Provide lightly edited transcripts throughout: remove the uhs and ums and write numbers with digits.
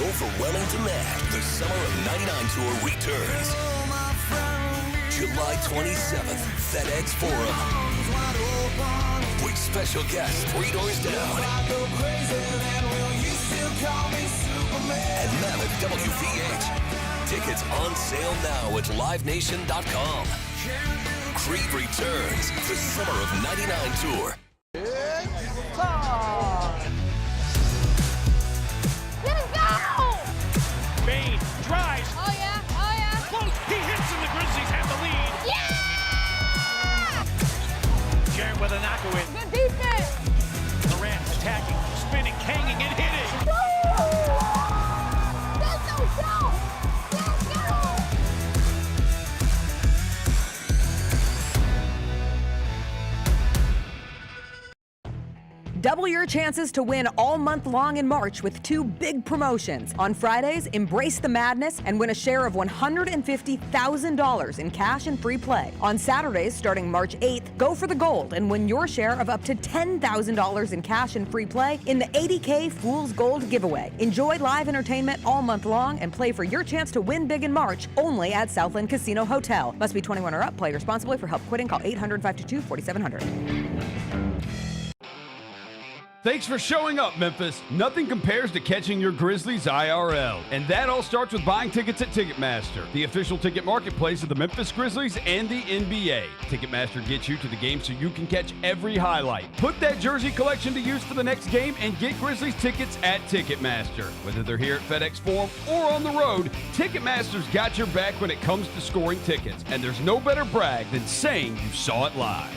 overwhelming demand, the Summer of '99 Tour returns. July 27th, FedEx Forum. With special guests 3 doors down. And Mammoth WVH. Tickets on sale now at livenation.com. Creed returns, the Summer of '99 Tour. It's time! Get it go! Bain drives. Oh yeah, oh yeah. Close, he hits and the Grizzlies have the lead. Yeah! Jarrett with a knockaway. Good defense! Durant attacking, spinning, hanging, and hitting. That's no show! Let's go! Double your chances to win all month long in March with 2 big promotions. On Fridays, embrace the madness and win a share of $150,000 in cash and free play. On Saturdays, starting March 8th, go for the gold and win your share of up to $10,000 in cash and free play in the 80K Fool's Gold giveaway. Enjoy live entertainment all month long and play for your chance to win big in March only at Southland Casino Hotel. Must be 21 or up. Play responsibly. For help quitting, call 800-522-4700. Thanks for showing up, Memphis. Nothing compares to catching your Grizzlies IRL. And that all starts with buying tickets at Ticketmaster, the official ticket marketplace of the Memphis Grizzlies and the NBA. Ticketmaster gets you to the game so you can catch every highlight. Put that jersey collection to use for the next game and get Grizzlies tickets at Ticketmaster. Whether they're here at FedEx Forum or on the road, Ticketmaster's got your back when it comes to scoring tickets. And there's no better brag than saying you saw it live.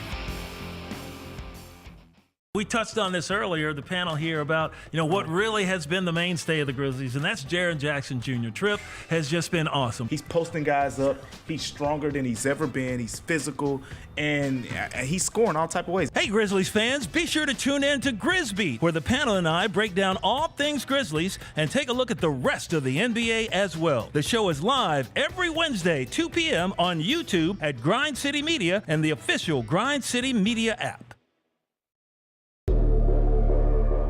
We touched on this earlier, the panel here, about what really has been the mainstay of the Grizzlies, and that's Jaren Jackson Jr. Trip has just been awesome. He's posting guys up. He's stronger than he's ever been. He's physical, and he's scoring all type of ways. Hey, Grizzlies fans, be sure to tune in to Grizzbeat, where the panel and I break down all things Grizzlies and take a look at the rest of the NBA as well. The show is live every Wednesday, 2 p.m. on YouTube at Grind City Media and the official Grind City Media app.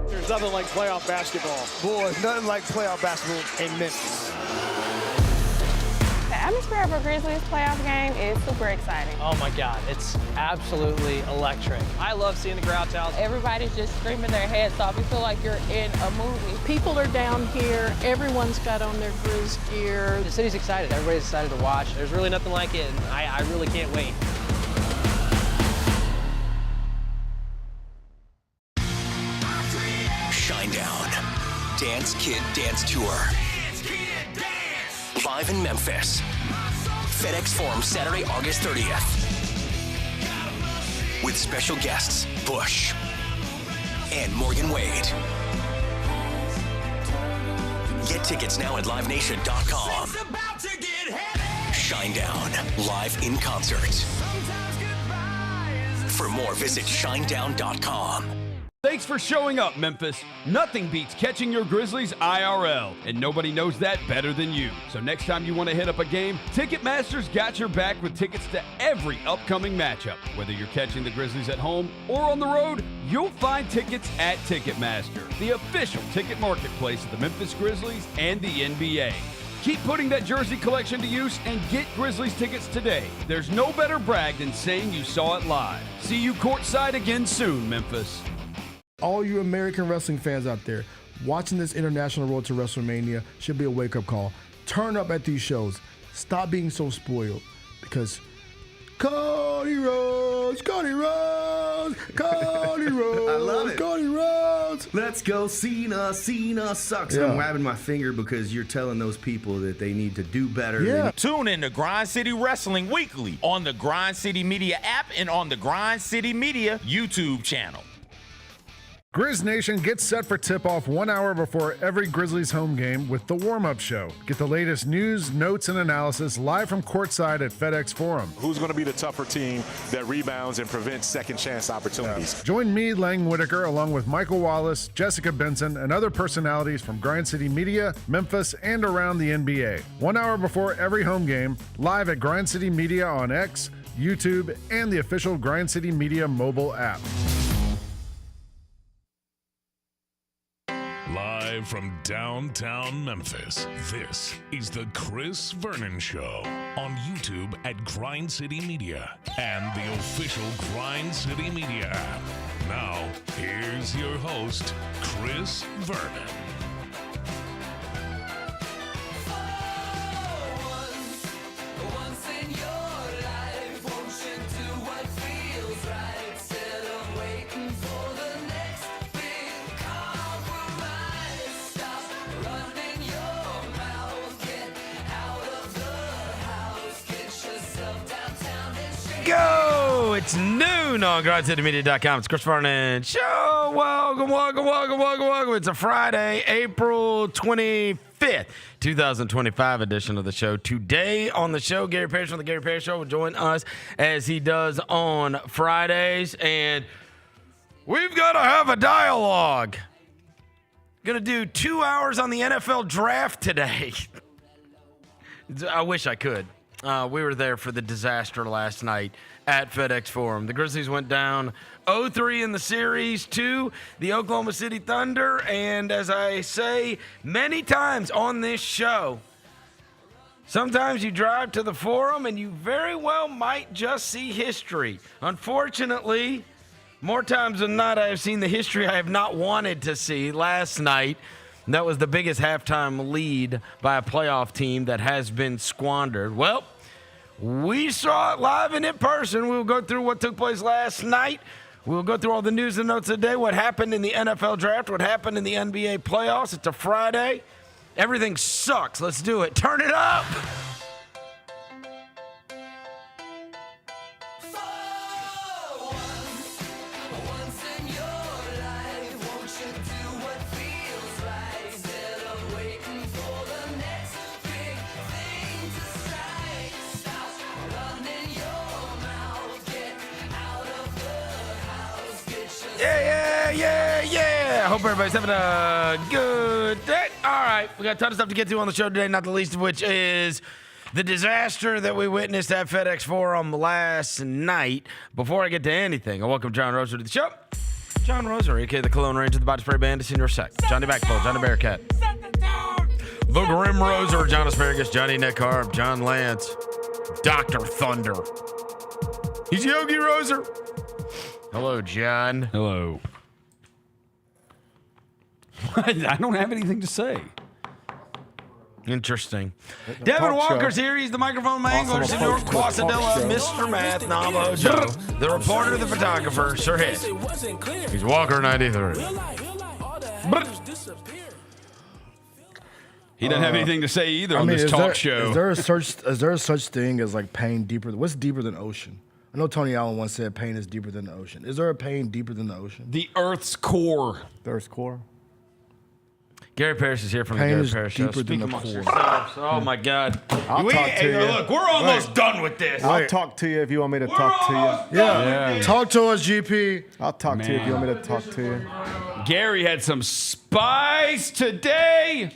There's nothing like playoff basketball. Boy, nothing like playoff basketball in Memphis. The atmosphere of a Grizzlies playoff game is super exciting. Oh my God, it's absolutely electric. I love seeing the crowd out. Everybody's just screaming their heads off. You feel like you're in a movie. People are down here. Everyone's got on their Grizz gear. The city's excited. Everybody's excited to watch. There's really nothing like it, and I really can't wait. Shinedown. Dance Kid Dance Tour. Live in Memphis. FedEx Forum, Saturday, August 30th. With special guests, Bush and Morgan Wade. Get tickets now at livenation.com. Shinedown, live in concert. For more, visit shinedown.com. Thanks for showing up, Memphis. Nothing beats catching your Grizzlies IRL, and nobody knows that better than you. So next time you want to hit up a game, Ticketmaster's got your back with tickets to every upcoming matchup. Whether you're catching the Grizzlies at home or on the road, you'll find tickets at Ticketmaster, the official ticket marketplace of the Memphis Grizzlies and the NBA. Keep putting that jersey collection to use and get Grizzlies tickets today. There's no better brag than saying you saw it live. See you courtside again soon, Memphis. All you American wrestling fans out there, watching this international road to WrestleMania should be a wake-up call. Turn up at these shows. Stop being so spoiled, because Cody Rhodes, Cody Rhodes, Cody Rhodes, I love it. Cody Rhodes. Let's go, Cena. Cena sucks. Yeah. I'm wagging my finger because you're telling those people that they need to do better. Yeah. Tune in to Grind City Wrestling weekly on the Grind City Media app and on the Grind City Media YouTube channel. Grizz Nation gets set for tip-off 1 hour before every Grizzlies home game with the warm-up show. Get the latest news, notes, and analysis live from courtside at FedEx Forum. Who's going to be the tougher team that rebounds and prevents second-chance opportunities? Join me, Lang Whitaker, along with Michael Wallace, Jessica Benson, and other personalities from Grind City Media, Memphis, and around the NBA. 1 hour before every home game, live at Grind City Media on X, YouTube, and the official Grind City Media mobile app. Live Live from downtown Memphis, this is the Chris Vernon Show on YouTube at Grind City Media and the official Grind City Media app. Now, here's your host, Chris Vernon. Go! It's noon on GrindCityMedia.com. It's Chris Vernon Show. Welcome. It's a Friday, April 25th, 2025 edition of the show. Today on the show, Gary Parrish from The Gary Parrish Show will join us as he does on Fridays. And we've got to have a dialogue. Going to do 2 hours on the NFL draft today. I wish I could. We were there for the disaster last night at FedEx Forum. The Grizzlies went down 0-3 in the series to the Oklahoma City Thunder. And as I say many times on this show, sometimes you drive to the Forum and you very well might just see history. Unfortunately, more times than not, I have seen the history I have not wanted to see. Last night, that was the biggest halftime lead by a playoff team that has been squandered. Well, we saw it live and in person. We'll go through what took place last night. We'll go through all the news and notes of the day, what happened in the NFL draft, what happened in the NBA playoffs. It's a Friday. Everything sucks. Let's do it. Turn it up. Yeah. I hope everybody's having a good day. All right, we got a ton of stuff to get to on the show today, not the least of which is the disaster that we witnessed at FedEx Forum last night. Before I get to anything, I welcome John Roser to the show. John Roser, a.k.a. the Cologne Ranger, the Body Spray Bandit, in your sec. Johnny Backflow, Johnny Bearcat. The Grim Roser, John Asparagus, Johnny Neck Harp, John Lance, Dr. Thunder. He's Yogi Roser. Hello, John. Hello. I don't have anything to say. Interesting. Devin Walker's here. He's the microphone mangler, Senor Quasadilla, Mr. Math, Navo Joe, the reporter, the photographer, Sir Hit. He's Walker 93. He doesn't have anything to say either on this talk show. Is there a such thing as like pain deeper? What's deeper than ocean? I know Tony Allen once said pain is deeper than the ocean. Is there a pain deeper than the ocean? The Earth's core. The Earth's core? Gary Parrish is here from pain the Gary Parrish Show. Deeper than the core. Yourselves. Oh, my God. I'll talk to you. Look, we're almost done with this. I'll talk to you if you want me to talk to you. Yeah. Talk to us, GP. I'll talk to you if you want me to talk to you. Gary had some spice today.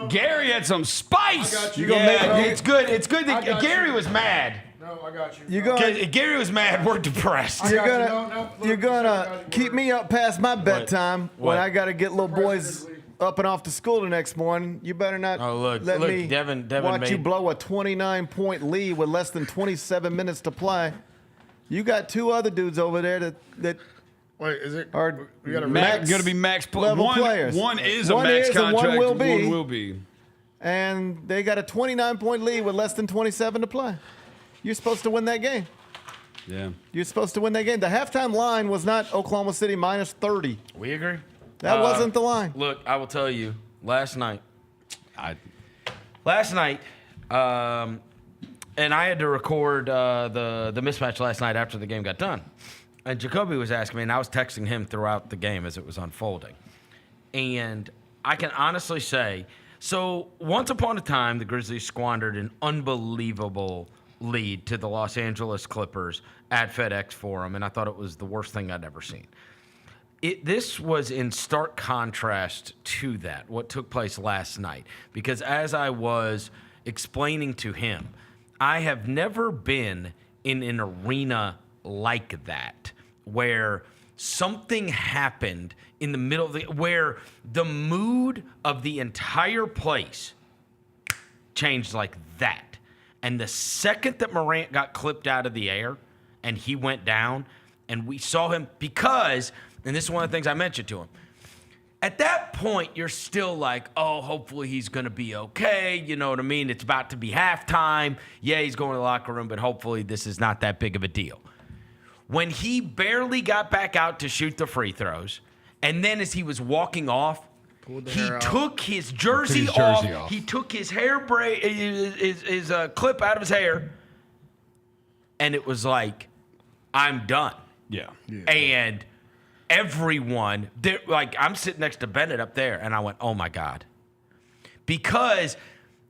Gary had some spice. It's good. It's good that Gary was mad. No, I got you. Gary was mad. We're depressed. You're gonna keep me up past my bedtime when I gotta get little boys up and off to school the next morning. You better not let me Devin watch you blow a 29-point lead with less than 27 minutes to play. You got two other dudes over there that Wait, is it? Are going to be max level players. One is a max contract. One will be. One will be. And they got a 29-point lead with less than 27 to play. You're supposed to win that game. Yeah. You're supposed to win that game. The halftime line was not Oklahoma City minus 30. We agree. That wasn't the line. Look, I will tell you, last night, and I had to record the mismatch last night after the game got done. And Jacoby was asking me, and I was texting him throughout the game as it was unfolding. And I can honestly say, so once upon a time, the Grizzlies squandered an unbelievable lead to the Los Angeles Clippers at FedEx Forum, and I thought it was the worst thing I'd ever seen. This was in stark contrast to that, what took place last night. Because as I was explaining to him, I have never been in an arena like that, where something happened in the middle of where the mood of the entire place changed like that. And the second that Morant got clipped out of the air and he went down, and we saw him because, and this is one of the things I mentioned to him, at that point, you're still like, oh, hopefully he's going to be okay. You know what I mean? It's about to be halftime. Yeah, he's going to the locker room, but hopefully this is not that big of a deal. When he barely got back out to shoot the free throws, and then as he was walking off, he took his jersey off. He took his hair his clip out of his hair, and it was like, I'm done. Yeah. And everyone, like, I'm sitting next to Bennett up there, and I went, oh, my God. Because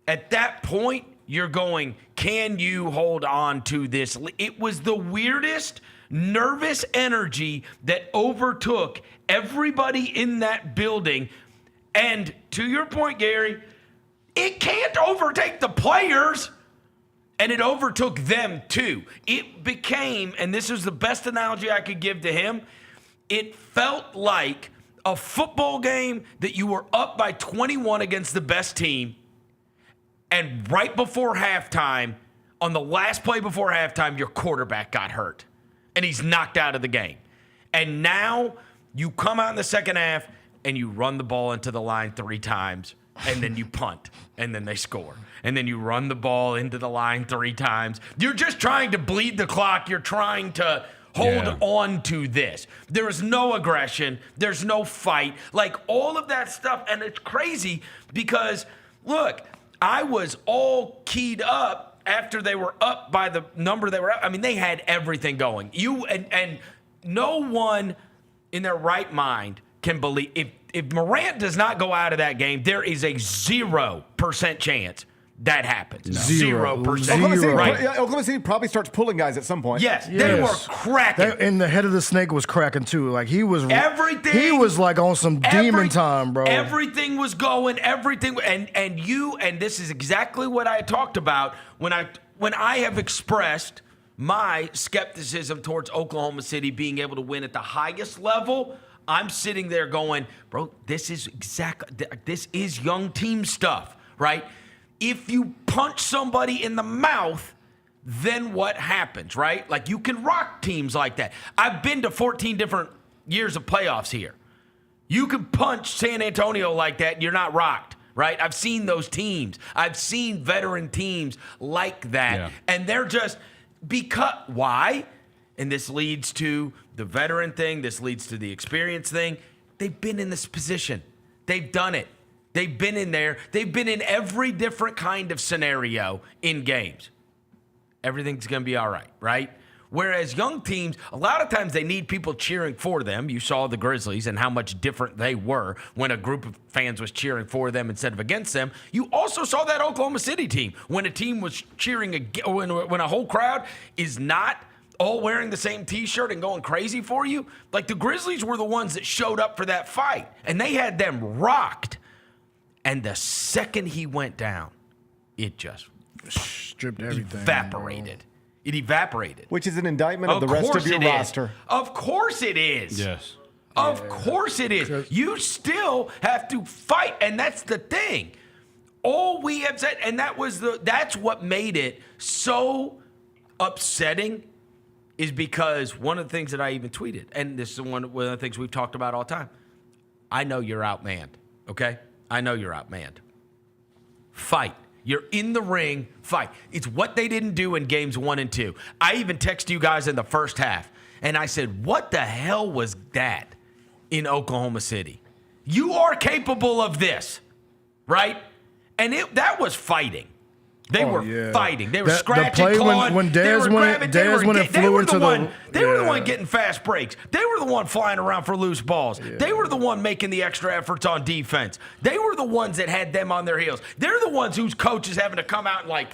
at that point, you're going, can you hold on to this? It was the weirdest, nervous energy that overtook everybody in that building. And to your point, Gary, it can't overtake the players. And it overtook them, too. It became, and this is the best analogy I could give to him, it felt like a football game that you were up by 21 against the best team, and right before halftime, on the last play before halftime, your quarterback got hurt, and he's knocked out of the game. And now you come out in the second half, and you run the ball into the line 3 times, and then you punt, and then they score. And then you run the ball into the line 3 times. You're just trying to bleed the clock. You're trying to hold on to this. There is no aggression. There's no fight. Like, all of that stuff. And it's crazy because, look, I was all keyed up after they were up by the number they were up. I mean, they had everything going. And no one in their right mind can believe. If Morant does not go out of that game, there is a 0% chance that happens. 0%. Right. Oklahoma City probably starts pulling guys at some point. Yes, they were cracking. And the head of the snake was cracking too. Like he was everything. He was like on some demon time, bro. Everything was going. Everything. And this is exactly what I talked about when I have expressed my skepticism towards Oklahoma City being able to win at the highest level. I'm sitting there going, bro, this is young team stuff, right? If you punch somebody in the mouth, then what happens, right? Like, you can rock teams like that. I've been to 14 different years of playoffs here. You can punch San Antonio like that, and you're not rocked, right? I've seen those teams. I've seen veteran teams like that. Yeah. And they're just, why? And this leads to the veteran thing. This leads to the experience thing. They've been in this position. They've done it. They've been in there. They've been in every different kind of scenario in games. Everything's going to be all right, right? Whereas young teams, a lot of times they need people cheering for them. You saw the Grizzlies and how much different they were when a group of fans was cheering for them instead of against them. You also saw that Oklahoma City team when a team was cheering, when a whole crowd is not all wearing the same T-shirt and going crazy for you. Like, the Grizzlies were the ones that showed up for that fight, and they had them rocked. And the second he went down, it just stripped everything. Evaporated. Bro. It evaporated. Which is an indictment of the rest of your roster. Of course it is. Yes. Of course it is. You still have to fight, and that's the thing. All we have said, and that's what made it so upsetting, is because one of the things that I even tweeted, and this is one of the things we've talked about all the time. I know you're outmanned, okay? I know you're outmanned. Fight. You're in the ring, fight. It's what they didn't do in games 1 and 2. I even texted you guys in the first half, and I said, what the hell was that in Oklahoma City? You are capable of this, right? And that was fighting. They were fighting. They were scratching, clawing. When Dez went and flew into the... They were the one getting fast breaks. They were the one flying around for loose balls. Yeah. They were the one making the extra efforts on defense. They were the ones that had them on their heels. They're the ones whose coach is having to come out and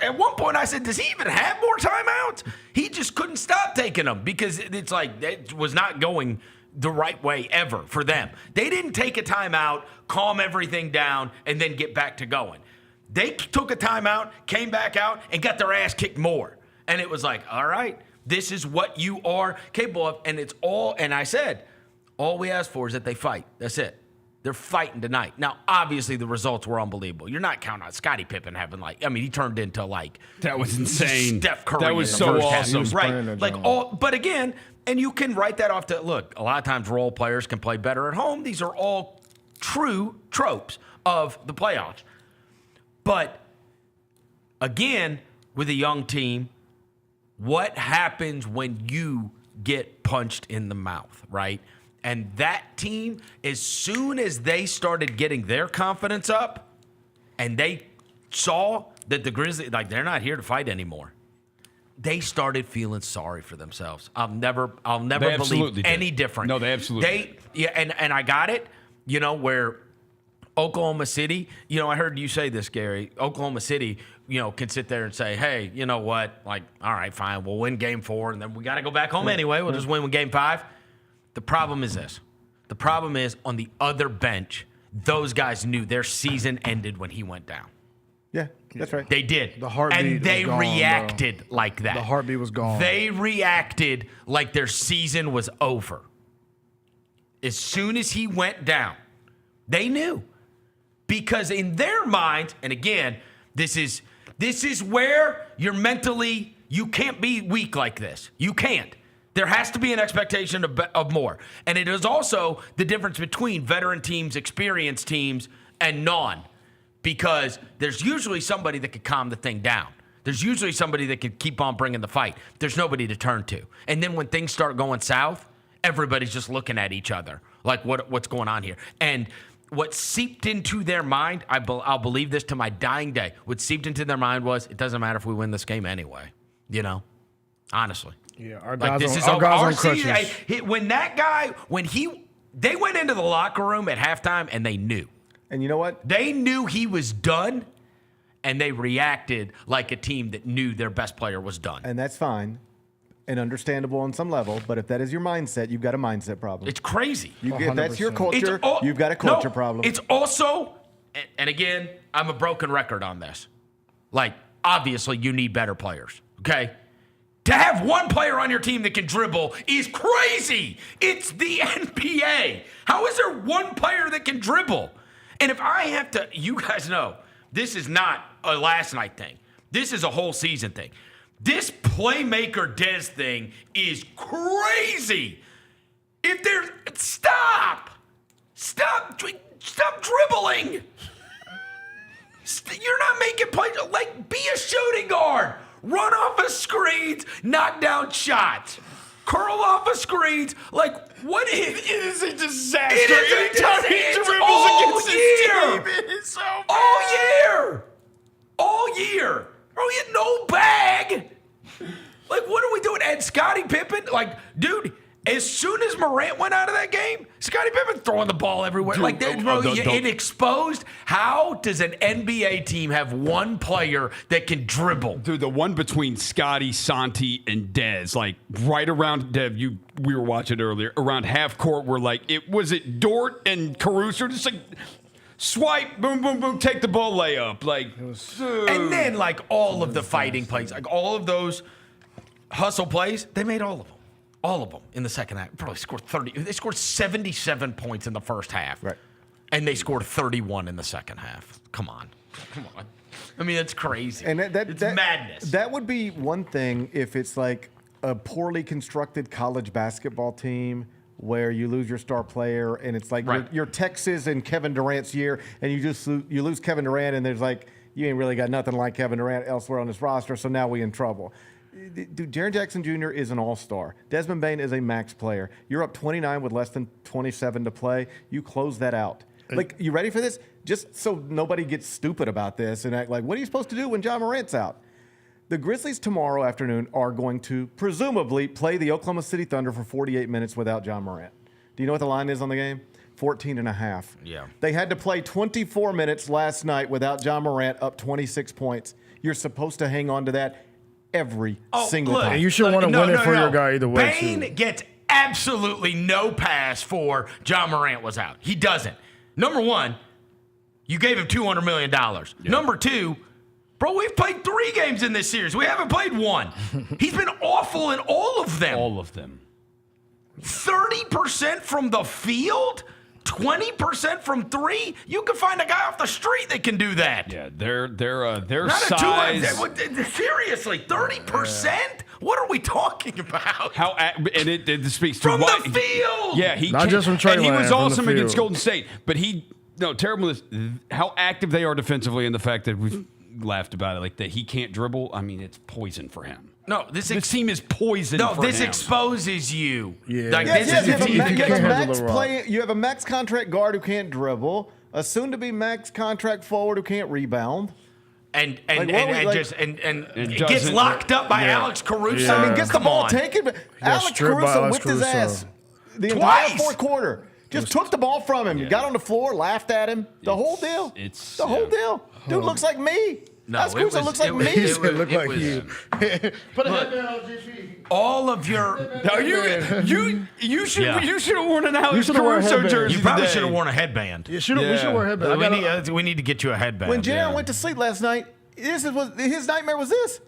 at one point I said, does he even have more timeouts? He just couldn't stop taking them because it's like it was not going the right way ever for them. They didn't take a timeout, calm everything down, and then get back to going. They took a timeout, came back out, and got their ass kicked more. And it was like, all right, This is what you are capable of. And it's all, and I said, all we ask for is that they fight. That's it. They're fighting tonight. Now, obviously, the results were unbelievable. You're not counting on Scottie Pippen having he turned into that was insane. Steph Curry. That was so awesome, right? But again, and you can write that off to look. A lot of times, role players can play better at home. These are all true tropes of the playoffs. But again, with a young team, what happens when you get punched in the mouth, right? And that team, as soon as they started getting their confidence up and they saw that the Grizzlies, they're not here to fight anymore, they started feeling sorry for themselves. I'll never believe any different. No, they absolutely did. And I got it, where Oklahoma City, I heard you say this, Gary, Oklahoma City, can sit there and say, hey, you know what? All right, fine, we'll win game 4, and then we got to go back home anyway. We'll just win with game 5. The problem is this. The problem is on the other bench, those guys knew their season ended when he went down. Yeah, that's right. They did. The heartbeat and they was gone, reacted like that. The heartbeat was gone. They reacted like their season was over. As soon as he went down, they knew. Because in their mind, and again, this is where you're mentally, you can't be weak like this. You can't. There has to be an expectation of more. And it is also the difference between veteran teams, experienced teams, and non. Because there's usually somebody that could calm the thing down. There's usually somebody that could keep on bringing the fight. There's nobody to turn to. And then when things start going south, everybody's just looking at each other. Like, what's going on here? And what seeped into their mind, I'll believe this to my dying day, what seeped into their mind was, it doesn't matter if we win this game anyway. Honestly. Yeah, our guys our on crutches. They went into the locker room at halftime and they knew. And you know what? They knew he was done, and they reacted like a team that knew their best player was done. And that's fine and understandable on some level, but if that is your mindset, you've got a mindset problem. It's crazy. If that's your culture, you've got a culture problem. It's also, and again, I'm a broken record on this. Obviously, you need better players, okay? To have one player on your team that can dribble is crazy. It's the NBA. How is there one player that can dribble? And if I have to, you guys know, this is not a last night thing. This is a whole season thing. This playmaker Dez thing is crazy. If there's, stop dribbling. You're not making plays. Be a shooting guard. Run off of screens, knock down shots, curl off of screens. What is it? Is a disaster. It is a disaster. It is so bad. All year. Bro, he had no bag. What are we doing? And Scottie Pippen, dude, as soon as Morant went out of that game, Scottie Pippen throwing the ball everywhere. Dude, it exposed how does an NBA team have one player that can dribble? Dude, the one between Scottie, Santi, and Dez, right around Dev, we were watching earlier, around half court, where was it Dort and Caruso just swipe, boom, boom, boom, take the ball, layup. And then all of the fighting plays, all of those hustle plays, they made all of them. All of them in the second half. Probably scored 30. They scored 77 points in the first half. Right. And they scored 31 in the second half. Come on. I mean, it's crazy. And it's madness. That would be one thing if it's a poorly constructed college basketball team where you lose your star player and it's you're Texas and Kevin Durant's year and you lose Kevin Durant and there's you ain't really got nothing like Kevin Durant elsewhere on this roster, so now we in trouble. Dude, Jaren Jackson Jr. is an all-star. Desmond Bane is a max player. You're up 29 with less than 27 to play. You close that out. You ready for this? Just so nobody gets stupid about this and act what are you supposed to do when John Morant's out? The Grizzlies tomorrow afternoon are going to presumably play the Oklahoma City Thunder for 48 minutes without John Morant. Do you know what the line is on the game? 14.5. Yeah. They had to play 24 minutes last night without John Morant, up 26 points. You're supposed to hang on to that every single time. And you should want to win it for your guy either way. Bane gets absolutely no pass for John Morant was out. He doesn't. Number one, you gave him $200 million. Yeah. Number two, Bro, we've played 3 games in this series. We haven't played 1. He's been awful in all of them. All of them. 30% from the field? 20% from 3? You can find a guy off the street that can do that. Yeah, their Not size. Seriously, 30%? What are we talking about? It speaks to from why, the field. Yeah, he not just from Trey and he was Lance, from the awesome against field. Golden State, but terrible is how active they are defensively, and the fact that we've laughed about it, like that he can't dribble. I mean, it's poison for him. No, this team is poison. No, for this him. exposes you. Yeah. Like, Yes, this yes, is you a team have that a gets- max you have a max contract guard who can't dribble, a soon-to-be max contract forward who can't rebound. And Like, what and, we- and like- just and It gets doesn't- locked up by Yeah. Alex Caruso. Yeah. I mean, gets the Come ball on. taken, but Alex stripped by Caruso Alex whipped his Caruso. ass the entire Twice. fourth quarter. Just took the ball from him, got on the floor, laughed at him. The whole deal. It's the whole deal. Dude looks like me. No, Alex it Caruso was- looks like it was- me. it was- Look it like was- you. Put a head down, GP. All of your You should Yeah. you should have worn an Alex should've worn a Caruso headband. jersey. you probably today. should have worn a headband. We should wear a headband. We need to get you a headband. When Jaron went to sleep last night, his nightmare was this.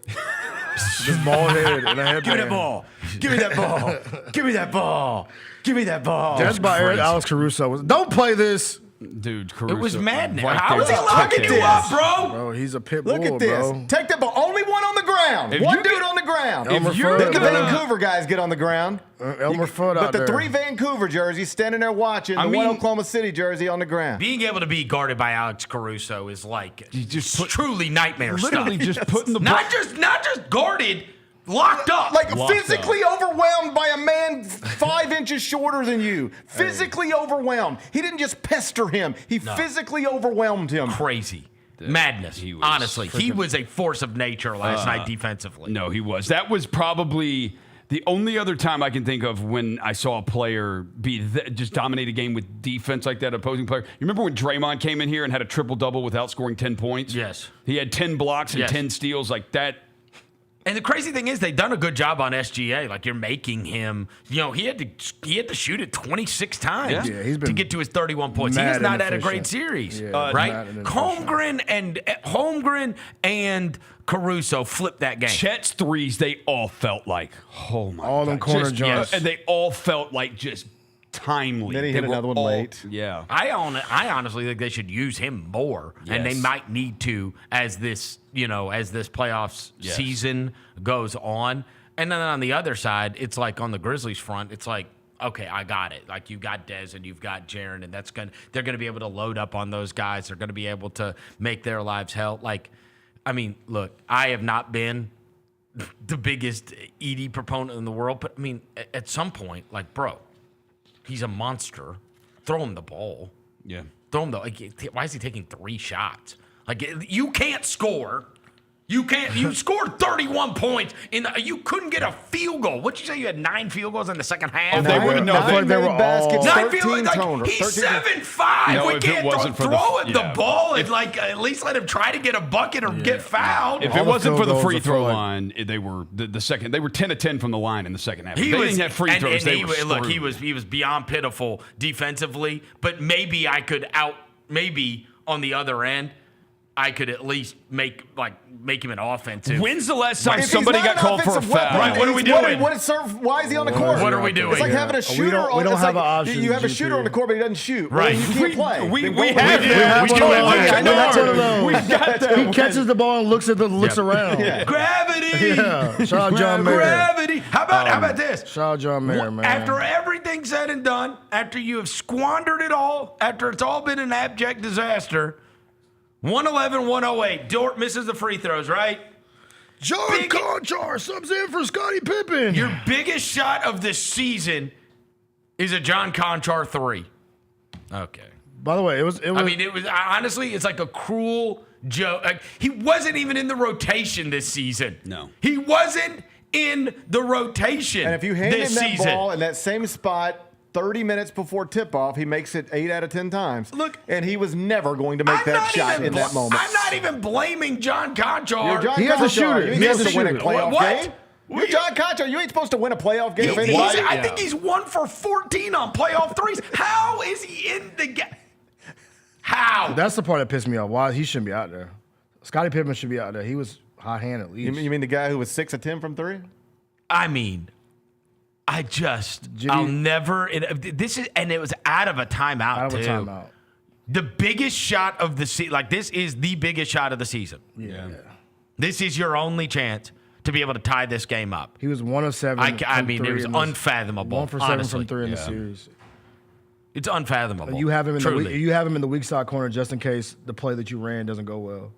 Just bald head and a headband. Give me that ball. Give me that ball. Give me that ball. Give me that ball. That's by Crazy. Alex Caruso. Don't play this. Dude, Caruso. It was madness. right How there is he to locking kick you it. up, bro? Bro, he's a pit bull, Look at this. bro. Take that ball. Only one on the ground. If One you dude get- on the ground. Elmer Fudd, Let the bro. Vancouver guys get on the ground. Elmer Fudd But out the there. 3 Vancouver jerseys standing there watching, the one Oklahoma City jersey on the ground. Being able to be guarded by Alex Caruso is like just truly nightmare literally stuff. just putting the ball. not just guarded, locked up. Like Locked physically overwhelmed by a man 5 inches shorter than you. Physically overwhelmed. He didn't just pester him. He physically overwhelmed him. Crazy. Madness. He was Honestly, he was a force of nature last night defensively. No, he was. That was probably the only other time I can think of when I saw a player just dominate a game with defense like that, opposing player. You remember when Draymond came in here and had a triple-double without scoring 10 points? Yes. He had 10 blocks and Yes. 10 steals like that. And the crazy thing is, they've done a good job on SGA. Like, you're making him, he had to shoot it 26 times Yeah, he's been to get to his 31 points. He mad has not had a inefficient. great series, Yeah, right? mad inefficient. Holmgren and Caruso flipped that game. Chet's threes, they all felt like, oh my God. All them corner Just- jumps. And they all felt like just timely. Then he They hit were another one all- late. Yeah. I honestly think they should use him more, and they Yes. might need to as this playoffs Yes. season goes on. And then on the other side, it's like on the Grizzlies front, it's like, okay, I got it. Like, you've got Dez and you've got Jaren, and they're gonna be able to load up on those guys. They're gonna be able to make their lives hell. Like, I mean, look, I have not been the biggest Edey proponent in the world, but I mean, at some point, like, bro, he's a monster. Throw him the ball. Yeah. Throw him why is he taking 3 shots? Like, you can't score. You can't. You scored 31 points you couldn't get a field goal. What'd you say? You had 9 field goals in the second half. Oh, they wouldn't know. Nine they were made baskets, all- 9 field 13 goals. toner. He's 13 7'5". No, we if it can't wasn't for the- throw it yeah. the ball and at least let him try to get a bucket or get fouled. If All it the wasn't field for the goals free are thro for, line, they were the second. They were 10 of 10 from the line in the second half. He They was didn't have free and throws. They he, were look, screwed. he was beyond pitiful defensively, but maybe I could maybe on the other end, I could at least make him an offensive. When's the last time If he's somebody not got an called for a offensive weapon, foul? Right, what are we doing? Why is he on the court? What are we doing? It's like having a We shooter. don't it's have like an option, You have a GP. shooter on the court, but he doesn't shoot. Right. Well, you can't play. We Then go have play. that. We We got got one. that. We got one of those. We got that. He catches the ball and looks around. Yeah. Gravity. Yeah. Shout out John Mayer. Gravity. How about this? Shout out John Mayer, man. After everything's said and done, after you have squandered it all, after it's all been an abject disaster, 111-108. Dort misses the free throws, right? John Conchar subs in for Scottie Pippen. Your biggest shot of the season is a John Conchar 3. Okay. By the way, it was. I mean, it was honestly, it's like a cruel joke. Like, he wasn't even in the rotation this season. No. He wasn't in the rotation. And if you hand him this that season. ball in that same spot 30 minutes before tip-off, he makes it 8 out of 10 times. Look, and he was never going to make that shot in that moment. I'm not even blaming John Conchar. You're John He has a Conchar. shooter. You He ain't has a supposed to win a shooter. playoff What? game. You're John Conchar. You ain't supposed to win a playoff game. I think he's 1 for 14 on playoff threes. How is he in the game? How? That's the part that pissed me off. Why he shouldn't be out there. Scottie Pippen should be out there. He was hot-handed at least. You mean the guy who was 6 of 10 from 3? I mean, I'll never. This is, and it was out of a timeout Out of too. a timeout. The biggest shot of the season. Like, this is the biggest shot of the season. Yeah. This is your only chance to be able to tie this game up. He was 1 of 7. I mean, it was unfathomable. 1 for 7 honestly. from 3 in the series. It's unfathomable. You have him in truly. you have him in the weak side corner just in case the play that you ran doesn't go well.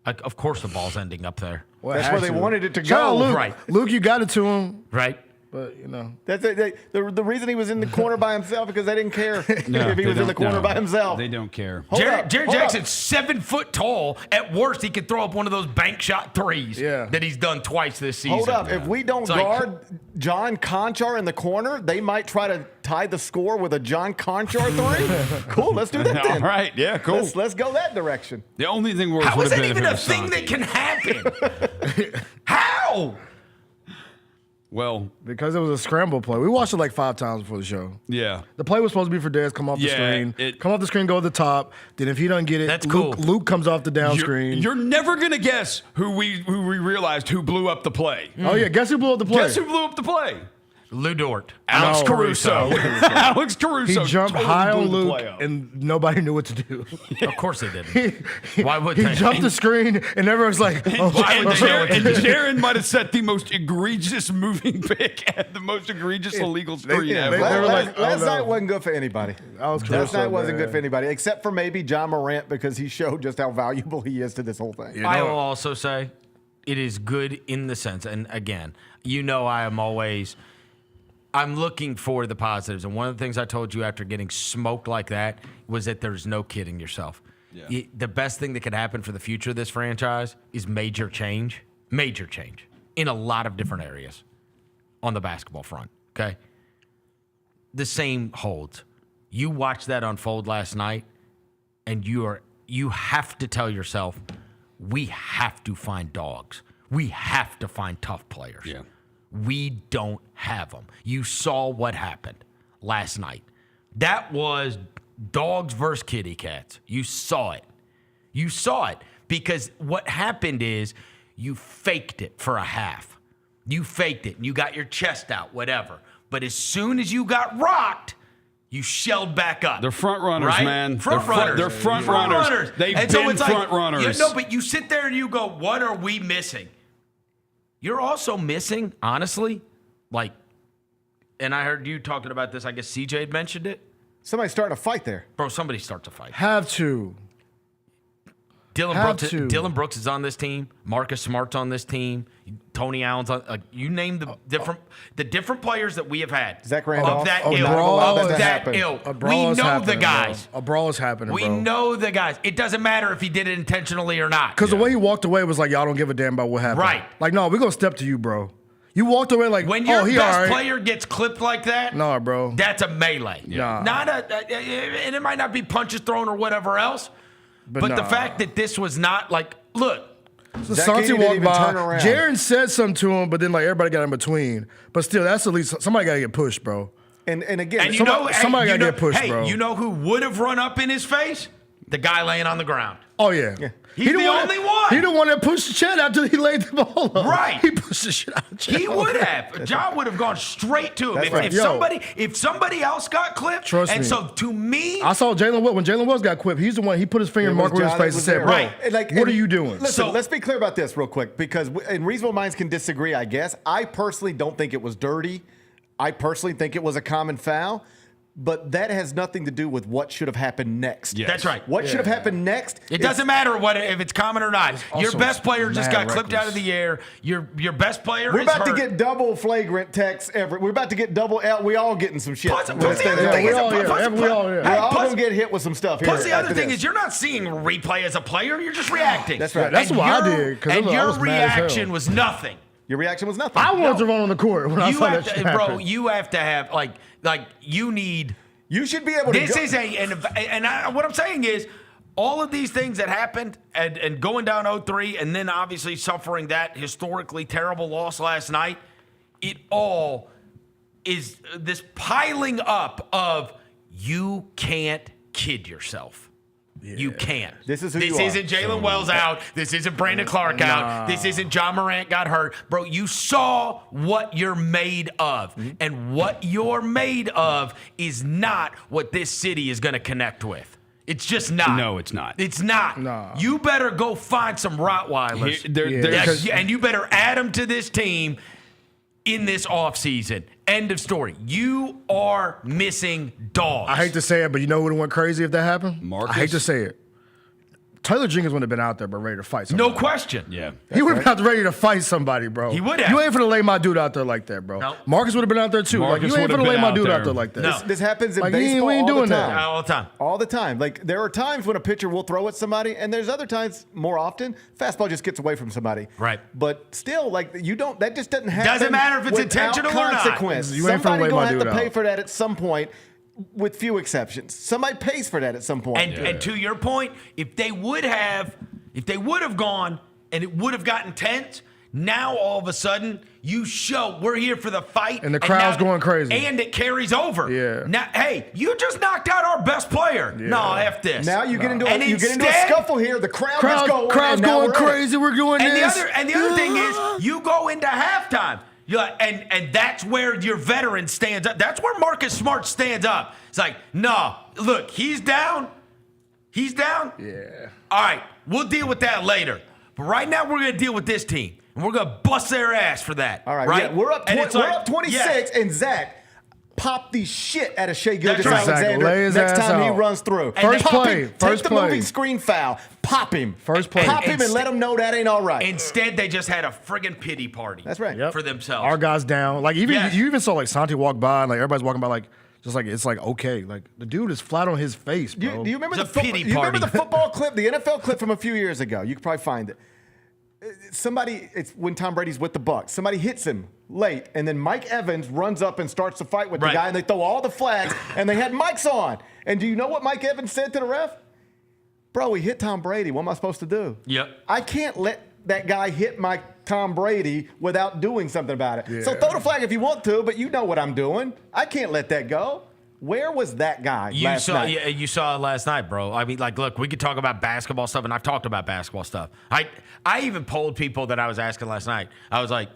Of course, the ball's ending up there. Well, that's where they wanted it to Shout out go. Luke. Right. Luke, you got it to him. Right. But, you know. That's the reason he was in the corner by himself, because they didn't care if he was in the corner by himself. They don't care. Jared Jackson's 7 foot tall. At worst, he could throw up one of those bank shot threes that he's done twice this season. Hold up. If we don't guard John Conchar in the corner, they might try to tie the score with a John Conchar 3. Cool. Let's do that then. All right. Yeah, cool. Let's go that direction. The only thing worse How would is have that been even if a it was thing that Santi. can happen? How? Well, because it was a scramble play. We watched it like 5 times before the show. Yeah. The play was supposed to be for Dez, come off the screen. Come off the screen, go to the top. Then if he doesn't get it, That's Luke comes off the down screen. You're never going to guess who we realized who blew up the play. Oh, yeah. Guess who blew up the play? Guess who blew up the play? Lou Dort. Alex Caruso. Alex Caruso. He jumped totally high on blew the Luke, play up. and nobody knew what to do. Of course they didn't. Why would He they? jumped the screen, and everyone's like, And Jaron might have set the most egregious moving pick and the most egregious illegal screen ever. Last night wasn't good for anybody. Last night wasn't good for anybody, except for maybe John Morant, because he showed just how valuable he is to this whole thing. I will also say it is good in the sense, and again, I'm looking for the positives. And one of the things I told you after getting smoked like that was that there's no kidding yourself. Yeah. The best thing that could happen for the future of this franchise is major change in a lot of different areas on the basketball front, okay? The same holds. You watched that unfold last night, and you have to tell yourself, we have to find dogs. We have to find tough players. Yeah. We don't have them. You saw what happened last night. That was dogs versus kitty cats. You saw it. You saw it because what happened is you faked it for a half. You faked it and you got your chest out, whatever. But as soon as you got rocked, you shelled back up. They're front runners, right? man. Front runners. They're front runners. They've been front runners. But you sit there and you go, what are we missing? You're also missing, honestly, and I heard you talking about this. I guess CJ had mentioned it. Somebody's starting a fight there. Bro, somebody starts a fight. Have to. Dylan Brooks is on this team. Marcus Smart's on this team. Tony Allen's on. You name the different players that we have had. Zach Randolph. Of that ilk. A We know the guys. A brawl is happening, We bro. know the guys. It doesn't matter if he did it intentionally or not. Because the way he walked away was like, y'all don't give a damn about what happened. Right. Like, no, we're going to step to you, bro. You walked away like, when your he best all right. player gets clipped like that, No, bro. that's a melee. Nah. And it might not be punches thrown or whatever else. But the nah. fact that this was not look. So Santi walked by. Jaren said something to him, but then everybody got in between. But still, that's at least somebody got to get pushed, bro. And again, somebody got to get pushed, bro. You know who would have run up in his face? The guy laying on the ground. Oh yeah. He's the only one. He the one that pushed the shit after he laid the ball up. Right. He pushed the shit out of Chad. He would have. John would have gone straight to him. If somebody else got clipped. Trust me. So to me, I saw Jalen Wood. When Jalen Woods got clipped, he's the one, he put his finger in Mark Williams' face and said, bro, what are you doing? Listen, let's be clear about this real quick, because and reasonable minds can disagree, I guess. I personally don't think it was dirty. I personally think it was a common foul. But that has nothing to do with what should have happened next. Yes. That's right. What should have happened next? It doesn't matter if it's common or not. Your best player just got clipped out of the air. Your best player We're is about hurt. to get double flagrant texts. We're about to get double L. We all getting some shit. We're all going to get hit with some stuff here. Plus, the other thing is you're not seeing replay as a player. You're just reacting. That's right. That's what I did. And your reaction was nothing. Your reaction was nothing. I wanted to run on the court when I saw that shit happen. Bro, you have to have, you need... You should be able to. This is what I'm saying is, all of these things that happened and going down 0-3 and then obviously suffering that historically terrible loss last night, it all is this piling up of you can't kid yourself. You can't. This is who This you are. isn't Jalen Wells out. This isn't Brandon Clark out. This isn't John Morant got hurt. Bro, you saw what you're made of. And what you're made of is not what this city is going to connect with. It's just not. No, it's not. It's not. Nah. You better go find some Rottweilers. And you better add them to this team in this offseason. End of story. You are missing dogs. I hate to say it, but you know who would have went crazy if that happened? Marcus? I hate to say it. Taylor Jenkins would have been out there, but ready to fight somebody. No question. Yeah. He would have been out there ready to fight somebody, bro. He would have. You ain't finna lay my dude out there like that, bro. Nope. Marcus would have been out there too. Marcus You ain't would have finna lay been my out dude there. out there like that. No. This happens in Like, baseball we ain't all doing the that. time. All the time. All the time. Like, there are times when a pitcher will throw at somebody, and there's other times, more often, fastball just gets away from somebody. Right. But still, like, that just doesn't happen. Doesn't matter if it's without intentional or not. consequence. You ain't finna Somebody lay gonna my have dude to pay out. for that at some point, with few exceptions. Somebody pays for that at some point. And to your point, if they would have gone and it would have gotten tense, now all of a sudden you show we're here for the fight. And the crowd's now- going crazy. And it carries over. Yeah. Now, hey, you just knocked out our best player. Yeah. No, F this. Now you get into And a instead- scuffle here. The crowd's going. Crowd's and now going we're in it. crazy. We're doing And this. the other thing is, you go into halftime. You're like, and that's where your veteran stands up. That's where Marcus Smart stands up. It's like, no, look, he's down. He's down. Yeah. All right, we'll deal with that later. But right now, we're going to deal with this team. And we're going to bust their ass for that. All right. Right? Yeah, we're up. And We're it's like, up 26, and Zach popped the shit out of Shea That's Gilgeous right. Alexander Lay his next ass time he out. runs through. First Pop play. him. First Take the play. moving screen foul. Pop him. First play. Pop him and let him know that ain't all right. Instead, they just had a friggin' pity party. That's right. Yep. For themselves. Our guys down. Like even Yes. you even saw like Santi walk by and like everybody's walking by like just like it's like okay. Like the dude is flat on his face, bro. Do you remember It's the a pity you remember party. the football clip, the NFL clip from a few years ago? You could probably find it. It's when Tom Brady's with the Bucs. Somebody hits him late, and then Mike Evans runs up and starts to fight with the Right. guy, and they throw all the flags, and they had mics on. And do you know what Mike Evans said to the ref? Bro, he hit Tom Brady. What am I supposed to do? Yep. I can't let that guy hit my Tom Brady without doing something about it. Yeah. So throw the flag if you want to, but you know what I'm doing. I can't let that go. Where was that guy last night? Yeah, you saw it last night, bro. I mean, like, look, we could talk about basketball stuff, and I've talked about basketball stuff. I even polled people that I was asking last night. I was like,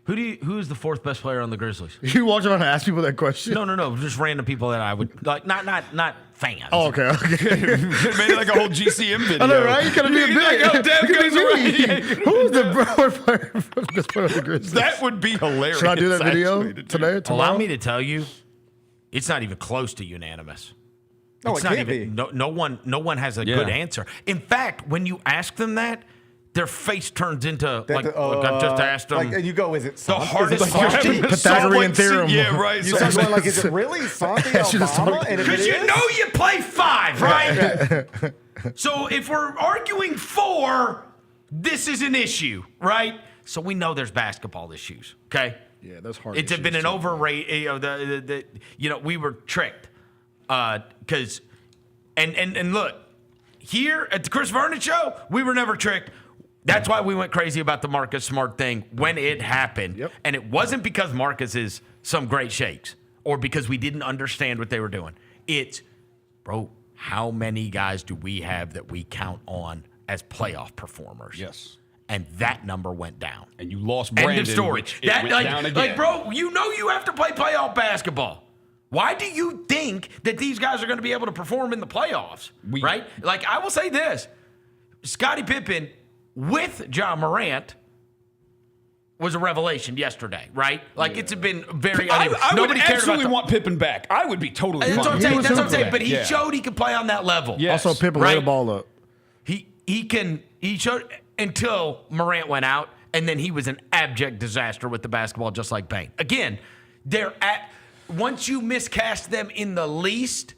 who's the fourth best player on the Grizzlies? You walked around and asked people that question. No, just random people that I would like, not fans. Oh, okay. Made it like a whole GCM video. I know, right? You gotta be a big. Like, oh, Dev You gotta goes be around. me. Who's the best player of the Grizzlies? That would be hilarious. Should I do that video actually, to do. today? Tomorrow? Allow me to tell you, it's not even close to unanimous. No, It's it not can't even, be. No one has a Yeah. good answer. In fact, when you ask them that, their face turns into like I've just asked them. Like, and you go, is it the Santi? hardest Is it Santi? question. Pythagorean theorem. Yeah, right. You start going like, is it really Santi Alabama? And if it Because you is, know you play five, right? So if we're arguing four, this is an issue, right? So we know there's basketball issues, okay? Yeah, that's hard. It's been an overrate. We were tricked because, and look, here at the Chris Vernon Show, we were never tricked. That's why we went crazy about the Marcus Smart thing when it happened. Yep. And it wasn't because Marcus is some great shakes or because we didn't understand what they were doing. It's, bro, how many guys do we have that we count on as playoff performers? Yes. And that number went down. And you lost Brandon. End of story. Which it went down again. Like, bro, you know you have to play playoff basketball. Why do you think that these guys are going to be able to perform in the playoffs? Right? Like, I will say this. Scottie Pippen with John Morant was a revelation yesterday, right? Like, it's been very... I would nobody cared absolutely about want Pippen back. I would be totally That's fine. what I'm saying. with But he that. showed he could play on that level. Yes. Also, Pippen laid the ball up. He showed until Morant went out, and then he was an abject disaster with the basketball, just like Bane. Again, once you miscast them in the least,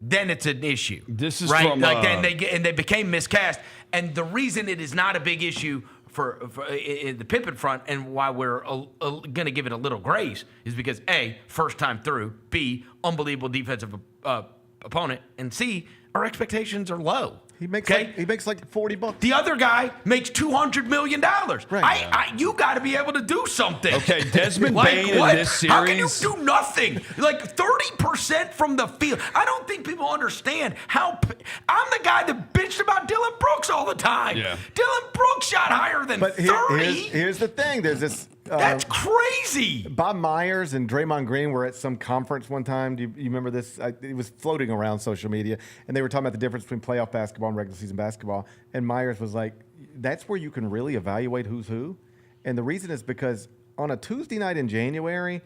then it's an issue. This is right. from, Then they became miscast, and the reason it is not a big issue for in the Pippen front, and why we're going to give it a little grace, is because A, first time through, B, unbelievable defensive opponent, and C, our expectations are low. He makes like $40. The other guy makes $200 million. Right. You got to be able to do something. Okay, Desmond Bain in this series. How can you do nothing? Like 30% from the field. I don't think people understand how. I'm the guy that bitched about Dylan Brooks all the time. Yeah. Dylan Brooks shot higher than 30. Here's the thing. There's this. That's crazy. Bob Myers and Draymond Green were at some conference one time. Do you remember this? It was floating around social media, and they were talking about the difference between playoff basketball and regular season basketball. And Myers was like, that's where you can really evaluate who's who. And the reason is because on a Tuesday night in January,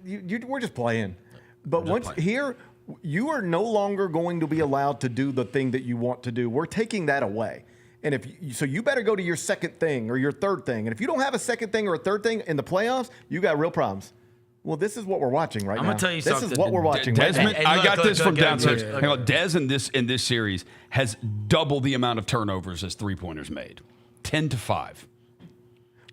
we're just playing. But here, you are no longer going to be allowed to do the thing that you want to do. We're taking that away. And so you better go to your second thing or your third thing. And if you don't have a second thing or a third thing in the playoffs, you got real problems. Well, this is what we're watching right now. I'm going to tell you something. This is what we're watching Desmond, right now. I got this from downstairs. Hang on. Des in this series has double the amount of turnovers as three-pointers made. 10-5.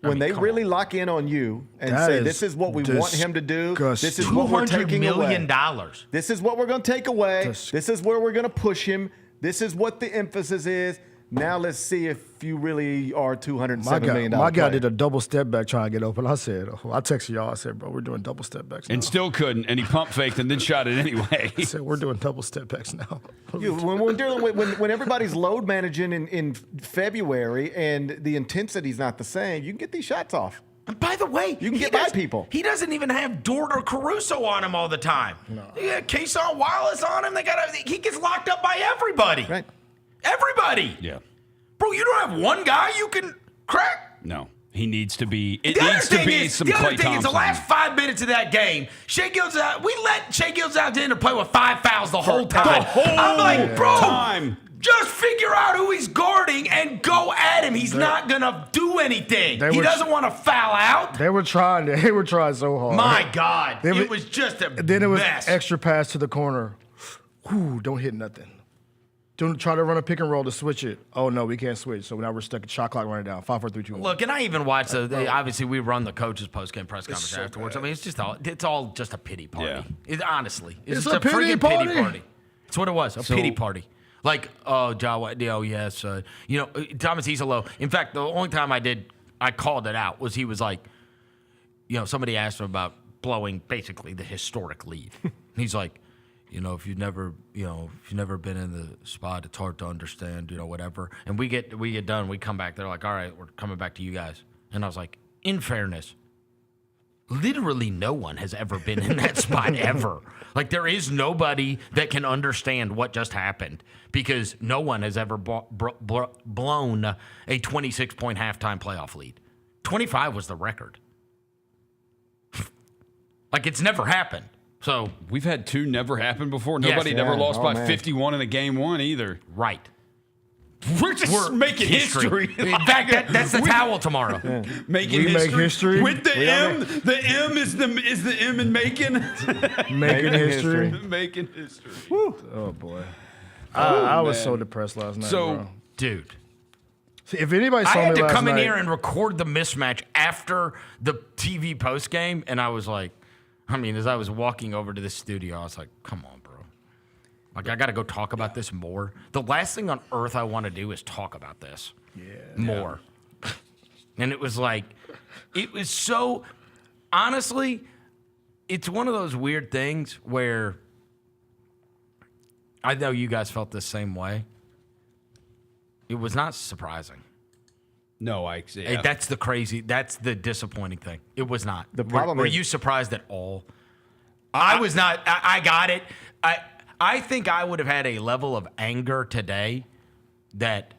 When they really lock in on you and say, this is what we want him to do, this is what we're taking away. $200 million. This is what we're going to take away. This is where we're going to push him. This is what the emphasis is. Now let's see if you really are $207 million. My guy did a double step back trying to get open. I said, I texted y'all. I said, bro, we're doing double step backs now. And still couldn't. And he pump faked and then shot it anyway. I said, we're doing double step backs now. When everybody's load managing in February and the intensity's not the same, you can get these shots off. And by the way, you can get by people. He doesn't even have Dort or Caruso on him all the time. No. Yeah, Kason Wallace on him. He gets locked up by everybody. Right. Everybody. Yeah. Bro, you don't have one guy you can crack? No. He needs to be. It needs to be some Klay Thompson. The other thing is the last 5 minutes of that game, Shai Gilgeous-Alexander, we let Shai Gilgeous-Alexander play with 5 fouls the whole time. I'm like, bro, just figure out who he's guarding and go at him. He's not going to do anything. He doesn't want to foul out. They were trying so hard. My God. It was just a mess. Then it was extra pass to the corner. Whew, don't hit nothing. Don't try to run a pick and roll to switch it. Oh, no, we can't switch. So now we're stuck at shot clock running down. 5, 4, 3, 2, 1. Look, and I even watched obviously we run the coach's post-game press conference afterwards. Bad. I mean, it's all just a pity party. Yeah. Honestly. It's just a pity party. Pity party. That's what it was, a pity party. Like, yes. Thomas Isolo. In fact, the only time I called it out was he was like, somebody asked him about blowing basically the historic lead. He's like, if you've never been in the spot, it's hard to understand, whatever. And we get done, we come back, they're like, all right, we're coming back to you guys. And I was like, in fairness, literally no one has ever been in that spot ever. Like, there is nobody that can understand what just happened because no one has ever blown a 26-point halftime playoff lead. 25 was the record. Like, it's never happened. So we've had 2 never happen before. Nobody had ever lost by 51 in a game 1 either. Right. We're making history. In fact, that's the towel tomorrow. Yeah. Making history. With the M. The M is the M in making. Making history. Making history. Woo. Oh boy. I was so depressed last night. Bro. Dude. See, if anybody saw I had me to last come in night, here and record the mismatch after the TV post game, and I was like, as I was walking over to the studio, I was like, come on, bro. Like, I got to go talk about this more. The last thing on earth I want to do is talk about this more. And it was like, it was so, honestly, it's one of those weird things where I know you guys felt the same way. It was not surprising. No, that's the disappointing thing. It was not. The problem were you surprised at all? I was not. I got it. I think I would have had a level of anger today that,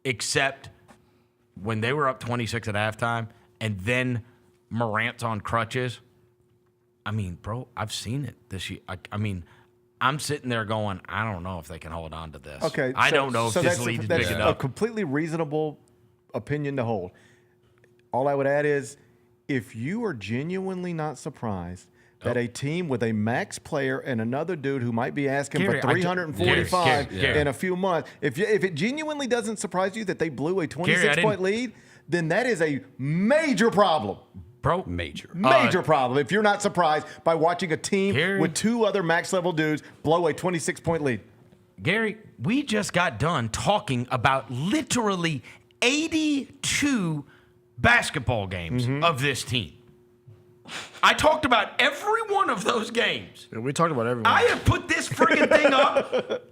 except when they were up 26 at halftime and then Morant's on crutches. Bro, I've seen it this year. I'm sitting there going, I don't know if they can hold on to this. Okay, I don't know if this lead is big enough. That's a completely reasonable opinion to hold. All I would add is, if you are genuinely not surprised that a team with a max player and another dude who might be asking for 345 in a few months, if it genuinely doesn't surprise you that they blew a 26-point lead, then that is a major problem. Bro, major problem. If you're not surprised by watching a team with 2 other max level dudes blow a 26-point lead. Gary, we just got done talking about literally 82 basketball games of this team. I talked about every one of those games. Yeah, we talked about everyone. I have put this friggin' thing up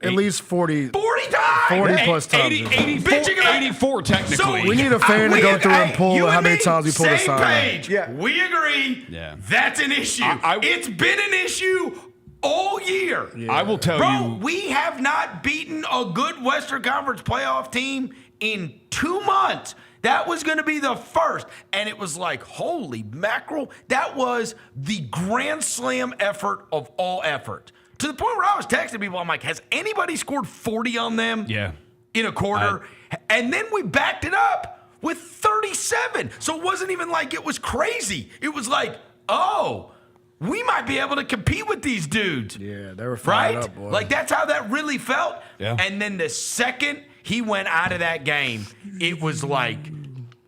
at least 40 times. 40 plus times. 84 technically. So we need a fan to go through and pull how many times we pulled a sign. Page. Yeah. We agree. Yeah. That's an issue. It's been an issue all year. Yeah. I will tell you. We have not beaten a good Western Conference playoff team in 2 months. That was going to be the first. And it was like, holy mackerel. That was the grand slam effort of all effort. To the point where I was texting people, I'm like, has anybody scored 40 on them in a quarter? And then we backed it up with 37. So it wasn't even like it was crazy. It was like, oh, we might be able to compete with these dudes. Yeah, they were fired right? up, boy. Like, that's how that really felt. Yeah. And then the second he went out of that game, it was like,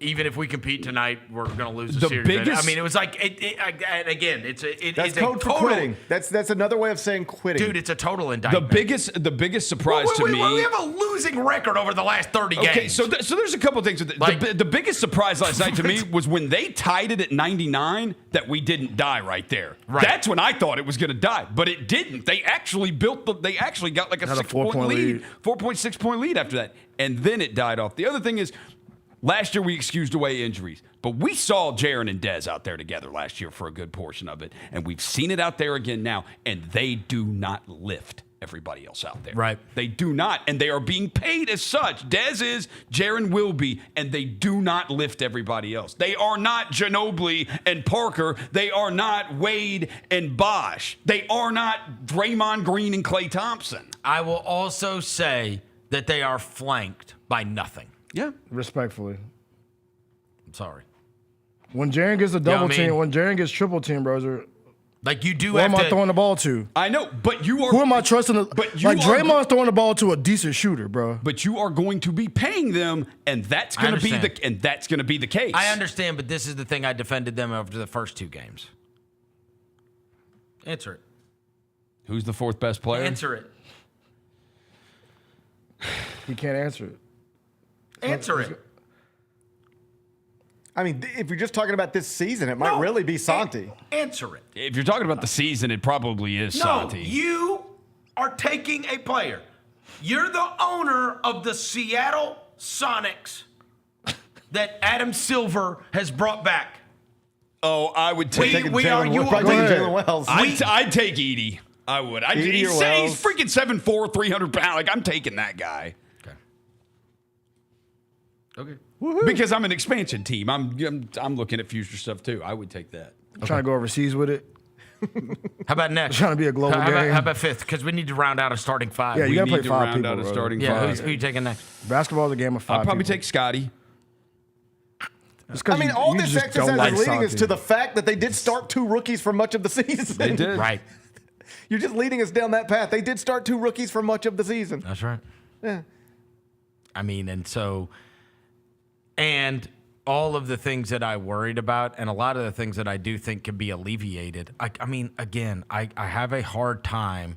even if we compete tonight, we're going to lose the series. I mean, it was like, again, it's that's code for quitting. That's another way of saying quitting. Dude, it's a total indictment. The biggest surprise to me. We have a losing record over the last 30 games. Okay, so there's a couple things. The biggest surprise last night to me was when they tied it at 99 that we didn't die right there. Right. That's when I thought it was going to die, but it didn't. They actually they actually got like a 6-point lead, 4.6 point lead after that, and then it died off. The other thing is, last year we excused away injuries, but we saw Jaren and Dez out there together last year for a good portion of it, and we've seen it out there again now, and they do not lift everybody else out there. Right. They do not, and they are being paid as such. Dez is, Jaren will be, and they do not lift everybody else. They are not Ginobili and Parker. They are not Wade and Bosh. They are not Draymond Green and Klay Thompson. I will also say that they are flanked by nothing. Yeah. Respectfully. I'm sorry. When Jaren gets a double team, when Jaren gets triple team, bros, like you do who have am to. I throwing the ball to? I know, but you are. Who am I trusting? But you like are Draymond's throwing the ball to a decent shooter, bro. But you are going to be paying them, and that's going to be the case. I understand, but this is the thing I defended them after the first 2 games. Answer it. Who's the 4th best player? Answer it. He can't answer it. Answer it. I mean, if you're just talking about this season, it might really be Santi. Answer it. If you're talking about the season, it probably is Santi. No, you are taking a player. You're the owner of the Seattle Sonics that Adam Silver has brought back. Oh, I would take Jalen Wells. I'd take Edie. I would. He's freaking 7'4", 300 pounds. Like, I'm taking that guy. Okay. Woo-hoo. Because I'm an expansion team. I'm looking at future stuff too. I would take that. I'm trying to go overseas with it. How about next? Trying to be a global game. How about 5th? Because we need to round out a starting 5. Yeah, you got to play 5 round people. out a starting yeah, 5. who are you taking next? Basketball is a game of 5 I'll probably people. take Scotty. I mean, all this exercise is leading us to the fact that they did start 2 rookies for much of the season. They did. Right. You're just leading us down that path. They did start 2 rookies for much of the season. That's right. Yeah. I mean, and all of the things that I worried about and a lot of the things that I do think can be alleviated. I mean, again, I have a hard time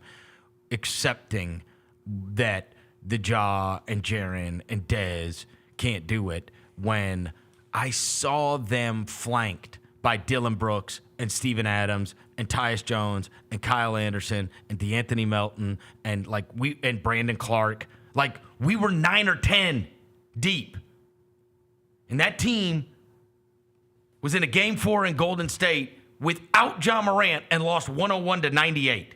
accepting that the Ja and Jaren and Dez can't do it when I saw them flanked by Dylan Brooks and Steven Adams and Tyus Jones and Kyle Anderson and DeAnthony Melton and and Brandon Clark. Like, we were 9 or 10 deep. And that team was in a Game 4 in Golden State without Ja Morant and lost 101-98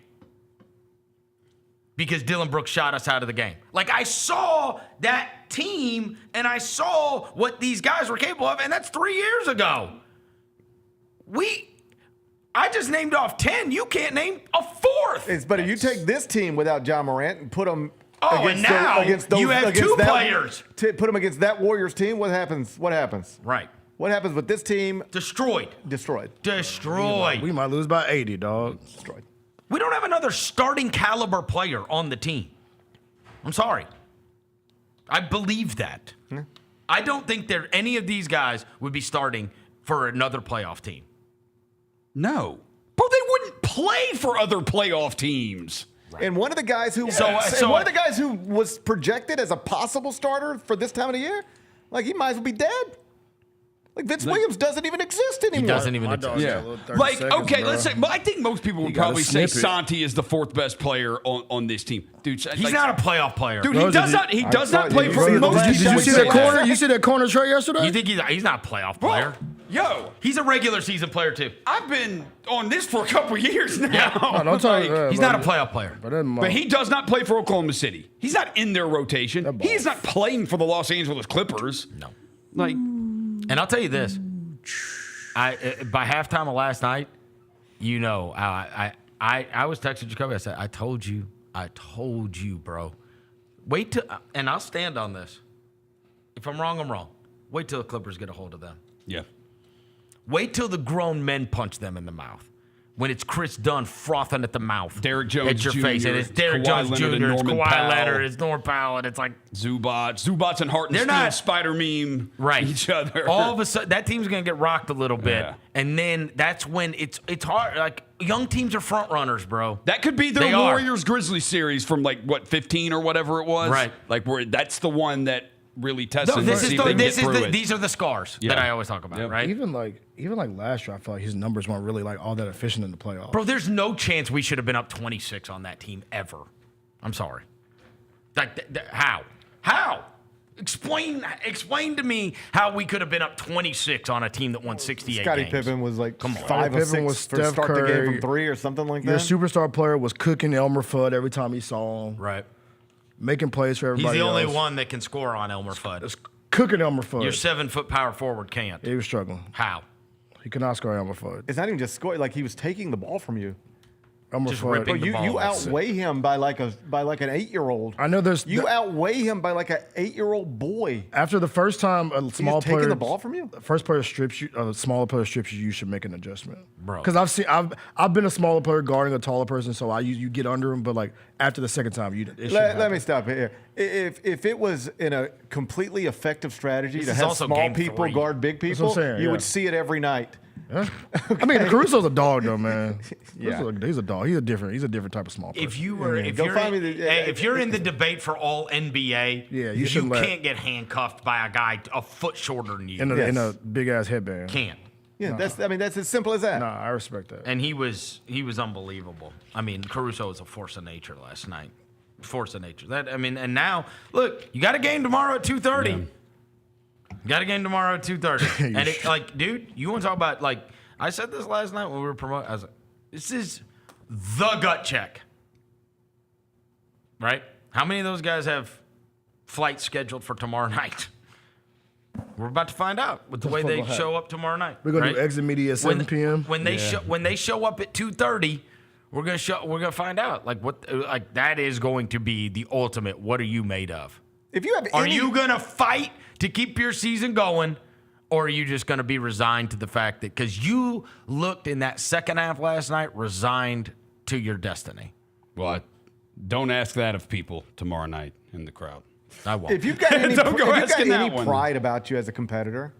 because Dylan Brooks shot us out of the game. Like, I saw that team and I saw what these guys were capable of, and that's 3 years ago. I just named off 10. You can't name a 4th. But if you take this team without Ja Morant and put them against those, you have 2 players. Put them against that Warriors team, what happens? Right. What happens with this team? Destroyed. We might lose by 80, dog. Destroyed. We don't have another starting caliber player on the team. I'm sorry. I believe that. Yeah. I don't think any of these guys would be starting for another playoff team. No. Bro, they wouldn't play for other playoff teams. And one of the guys who one of the guys who was projected as a possible starter for this time of the year, like he might as well be dead. Like Vince Williams doesn't even exist anymore. He doesn't even exist. Yeah. Like, okay, let's say, I think most people would probably say Santi is the fourth best player on this team. Dude, he's not a playoff player. Dude, he does not play for most Did you see that corner? You see that corner Trey yesterday? You think he's not a playoff player? Yo, he's a regular season player too. I've been on this for a couple years now. Yeah. No, he's not a playoff player. But he does not play for Oklahoma City. He's not in their rotation. He's not playing for the Los Angeles Clippers. No. Like, and I'll tell you this. By halftime of last night, I was texting Jacoby. I said, I told you, bro. Wait till, and I'll stand on this. If I'm wrong, I'm wrong. Wait till the Clippers get a hold of them. Yeah. Wait till the grown men punch them in the mouth. When it's Chris Dunn frothing at the mouth. Derrick Jones at your Jr., face. And it's Derrick Jones Jr., it's Kawhi Leonard, it's Norman Powell, and it's like Zubats and Hartenstein spider meme each other. All of a sudden, that team's going to get rocked a little bit. Yeah. And then that's when it's hard. Like, young teams are front runners, bro. That could be their Warriors-Grizzlies series from, 15 or whatever it was? Right. Like, where that's the one that really tests them. These are the scars that I always talk about, right? Even like last year, I felt like his numbers weren't really all that efficient in the playoffs. Bro, there's no chance we should have been up 26 on that team ever. I'm sorry. How? How? Explain to me how we could have been up 26 on a team that won 68 Scottie games. Pippen was like Come on. 5 of 6 was for Steph start the Curry. game from 3 or something like Your that. superstar player was cooking Elmer Fudd every time he saw him. Right. Making plays for everybody He's the only else. one that can score on Elmer Fudd. Cooking Elmer Fudd. Your 7-foot power forward can't. He was struggling. How? He could not score Elmer Fudd. It's not even just scoring; like he was taking the ball from you. Elmer Just Fudd. ripping the ball. You outweigh him by like an 8-year-old. I know there's. You outweigh him by like an 8-year-old boy. After the first time a small player taking the ball from you. First player strips you, a smaller player strips you. You should make an adjustment, bro. Because I've been a smaller player guarding a taller person, so you get under him. But after the second time, Let me stop here. If it was in a completely effective strategy to have small people guard big people, you would see it every night. Yeah. I mean, Caruso's a dog, though, man. Yeah, he's a dog. He's a different type of small person. If you're in the debate for all NBA, you can't get handcuffed by a guy a foot shorter than you in a big ass headband. Can't. Yeah, that's as simple as that. No, I respect that. And he was unbelievable. I mean, Caruso was a force of nature last night. Force of nature. And now look, you got a game tomorrow at 2:30. Yeah. Got a game tomorrow at 2:30. And it, dude, you want to talk about, I said this last night when we were promoting. I was like, this is the gut check. Right? How many of those guys have flights scheduled for tomorrow night? We're about to find out with the way they show up tomorrow night. We're gonna do exit media at 7 p.m. When they show up at 2:30, we're gonna find out. That is going to be the ultimate. What are you made of? If you have Are you gonna fight to keep your season going, or are you just going to be resigned to the fact that because you looked in that second half last night resigned to your destiny? Well, don't ask that of people tomorrow night in the crowd. I won't. If you've got any pride about you as a competitor,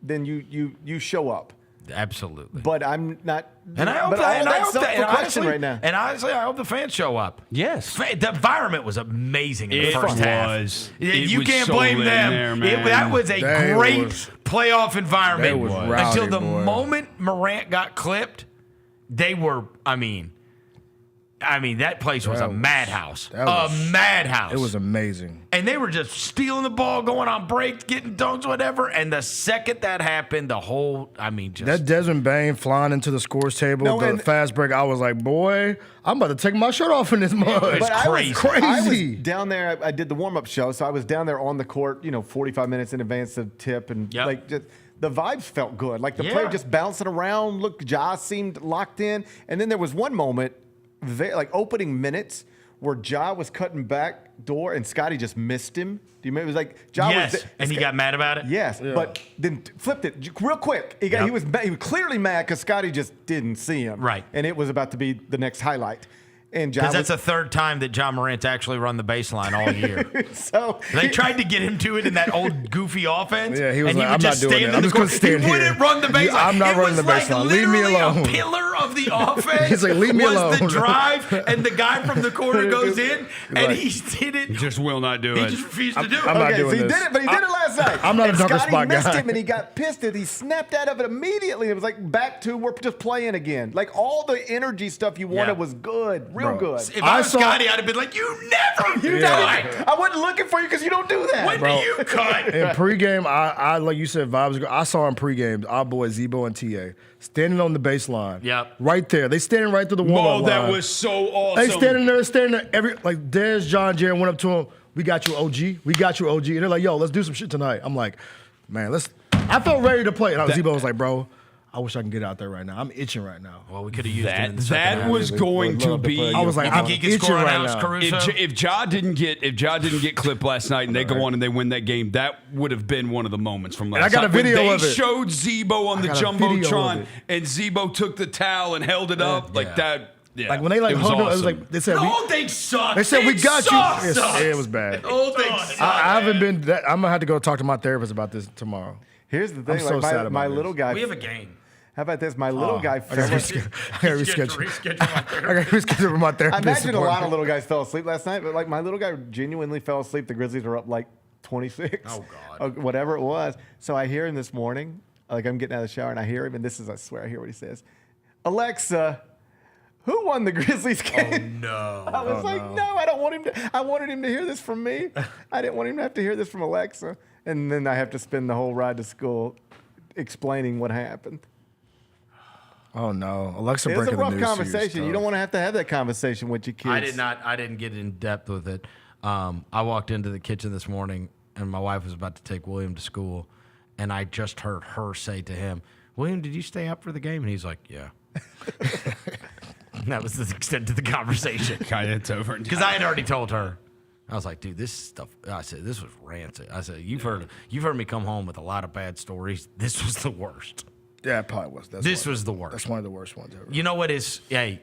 then you show up. Absolutely. But I'm not. And I hope right now. And honestly, I hope the fans show up. Yes. The environment was amazing in the first half. You can't blame them. That was a great playoff environment until the moment Morant got clipped. They were. I mean, that place was a madhouse. Madhouse. It was amazing. And they were just stealing the ball, going on breaks, getting dunks, whatever. And the second that happened, that Desmond Bain flying into the scores table, the fast break, I was like, boy, I'm about to take my shirt off in this mud. It's crazy. I was down there. I did the warm-up show, so I was down there on the court, 45 minutes in advance of tip. And just the vibes felt good. Like the player just bouncing around. Look, Ja seemed locked in. And then there was one moment, opening minutes, where Ja was cutting back door and Scottie just missed him. Do you remember? It was like Ja was and he got mad about it. Yes, but then flipped it real quick. He was clearly mad because Scottie just didn't see him. Right, and it was about to be the next highlight. And because that's the third time that John Morant's actually run the baseline all year. So they tried to get him to it in that old goofy offense. Yeah, he was and like, he would I'm just not doing stand it. I'm just going to stand he here. wouldn't run the baseline. I'm not running the baseline. Leave me alone. A pillar of of the offense He's like, leave me was alone. the drive, and the guy from the corner goes in, and he did it. He just will not do He it. just refused to do it. I'm not Okay, doing so he this. did it, but he did it last night. I'm not a and dunker Scotty spot missed guy. him, and he got pissed, and he snapped out of it immediately. It was like back to we're just playing again. Like all the energy stuff you wanted was good, real good. If I was Scotty, I'd have been like, you never do that. I wasn't looking for you because you don't do that. When do you cut? In pregame, I like you said, vibes. I saw in pregame our boys Zebo and TA standing on the baseline. Yep. Right there. They standing right through the warm-up line. that was so awesome. They standing there. Like Dez, John, Jaron went up to him. We got you, OG. We got you, OG. And they're like, yo, let's do some shit tonight. I'm like, man, I felt ready to play. And Zebo was like, bro, I wish I can get out there right now. I'm itching right now. Well, we could have used him in the second That half. was going to be. I was like, You I'm think he could itching score on right Alex now. Caruso? If Ja didn't get clipped last night and they go on and they win that game, that would have been one of the moments from last And I got night. a video when of they it. showed Zebo on the I got a video of Jumbotron it. and Zebo took the towel and held it up like that. Yeah, Like when they like it was hugged him, it was awesome. like they said, The whole thing sucked. they said we It got sucks. you. It was bad. The whole thing sucked. I haven't been. I'm gonna have to go talk to my therapist about this tomorrow. Here's the thing. I'm so sad about my this. little guy. We have a game. How about this? My little guy I fell gotta asleep. reschedule. I got to reschedule my I therapist. imagine a lot of appointment. little guys fell asleep last night, but like my little guy genuinely fell asleep. The Grizzlies are up like 26. Oh, God. Whatever it was. So I hear him this morning. Like I'm getting out of the shower and I hear him, and this is, I swear, I hear what he says. Alexa, who won the Grizzlies game? Oh, no. I was no, I don't want him to. I wanted him to hear this from me. I didn't want him to have to hear this from Alexa. And then I have to spend the whole ride to school explaining what happened. Oh no, Alexa It was a breaking the rough news to you is conversation. You tough. don't want to have that conversation with your kids. I didn't get in depth with it. I walked into the kitchen this morning, and my wife was about to take William to school, and I just heard her say to him, "William, did you stay up for the game?" And he's like, "Yeah." And that was the extent of the conversation. It's over. Because I had already told her. I was like, dude, this stuff. I said, this was rancid. I said, you've heard me come home with a lot of bad stories. This was the worst. Yeah, it probably was. This was the worst. That's one of the worst ones ever. You know what is? Hey,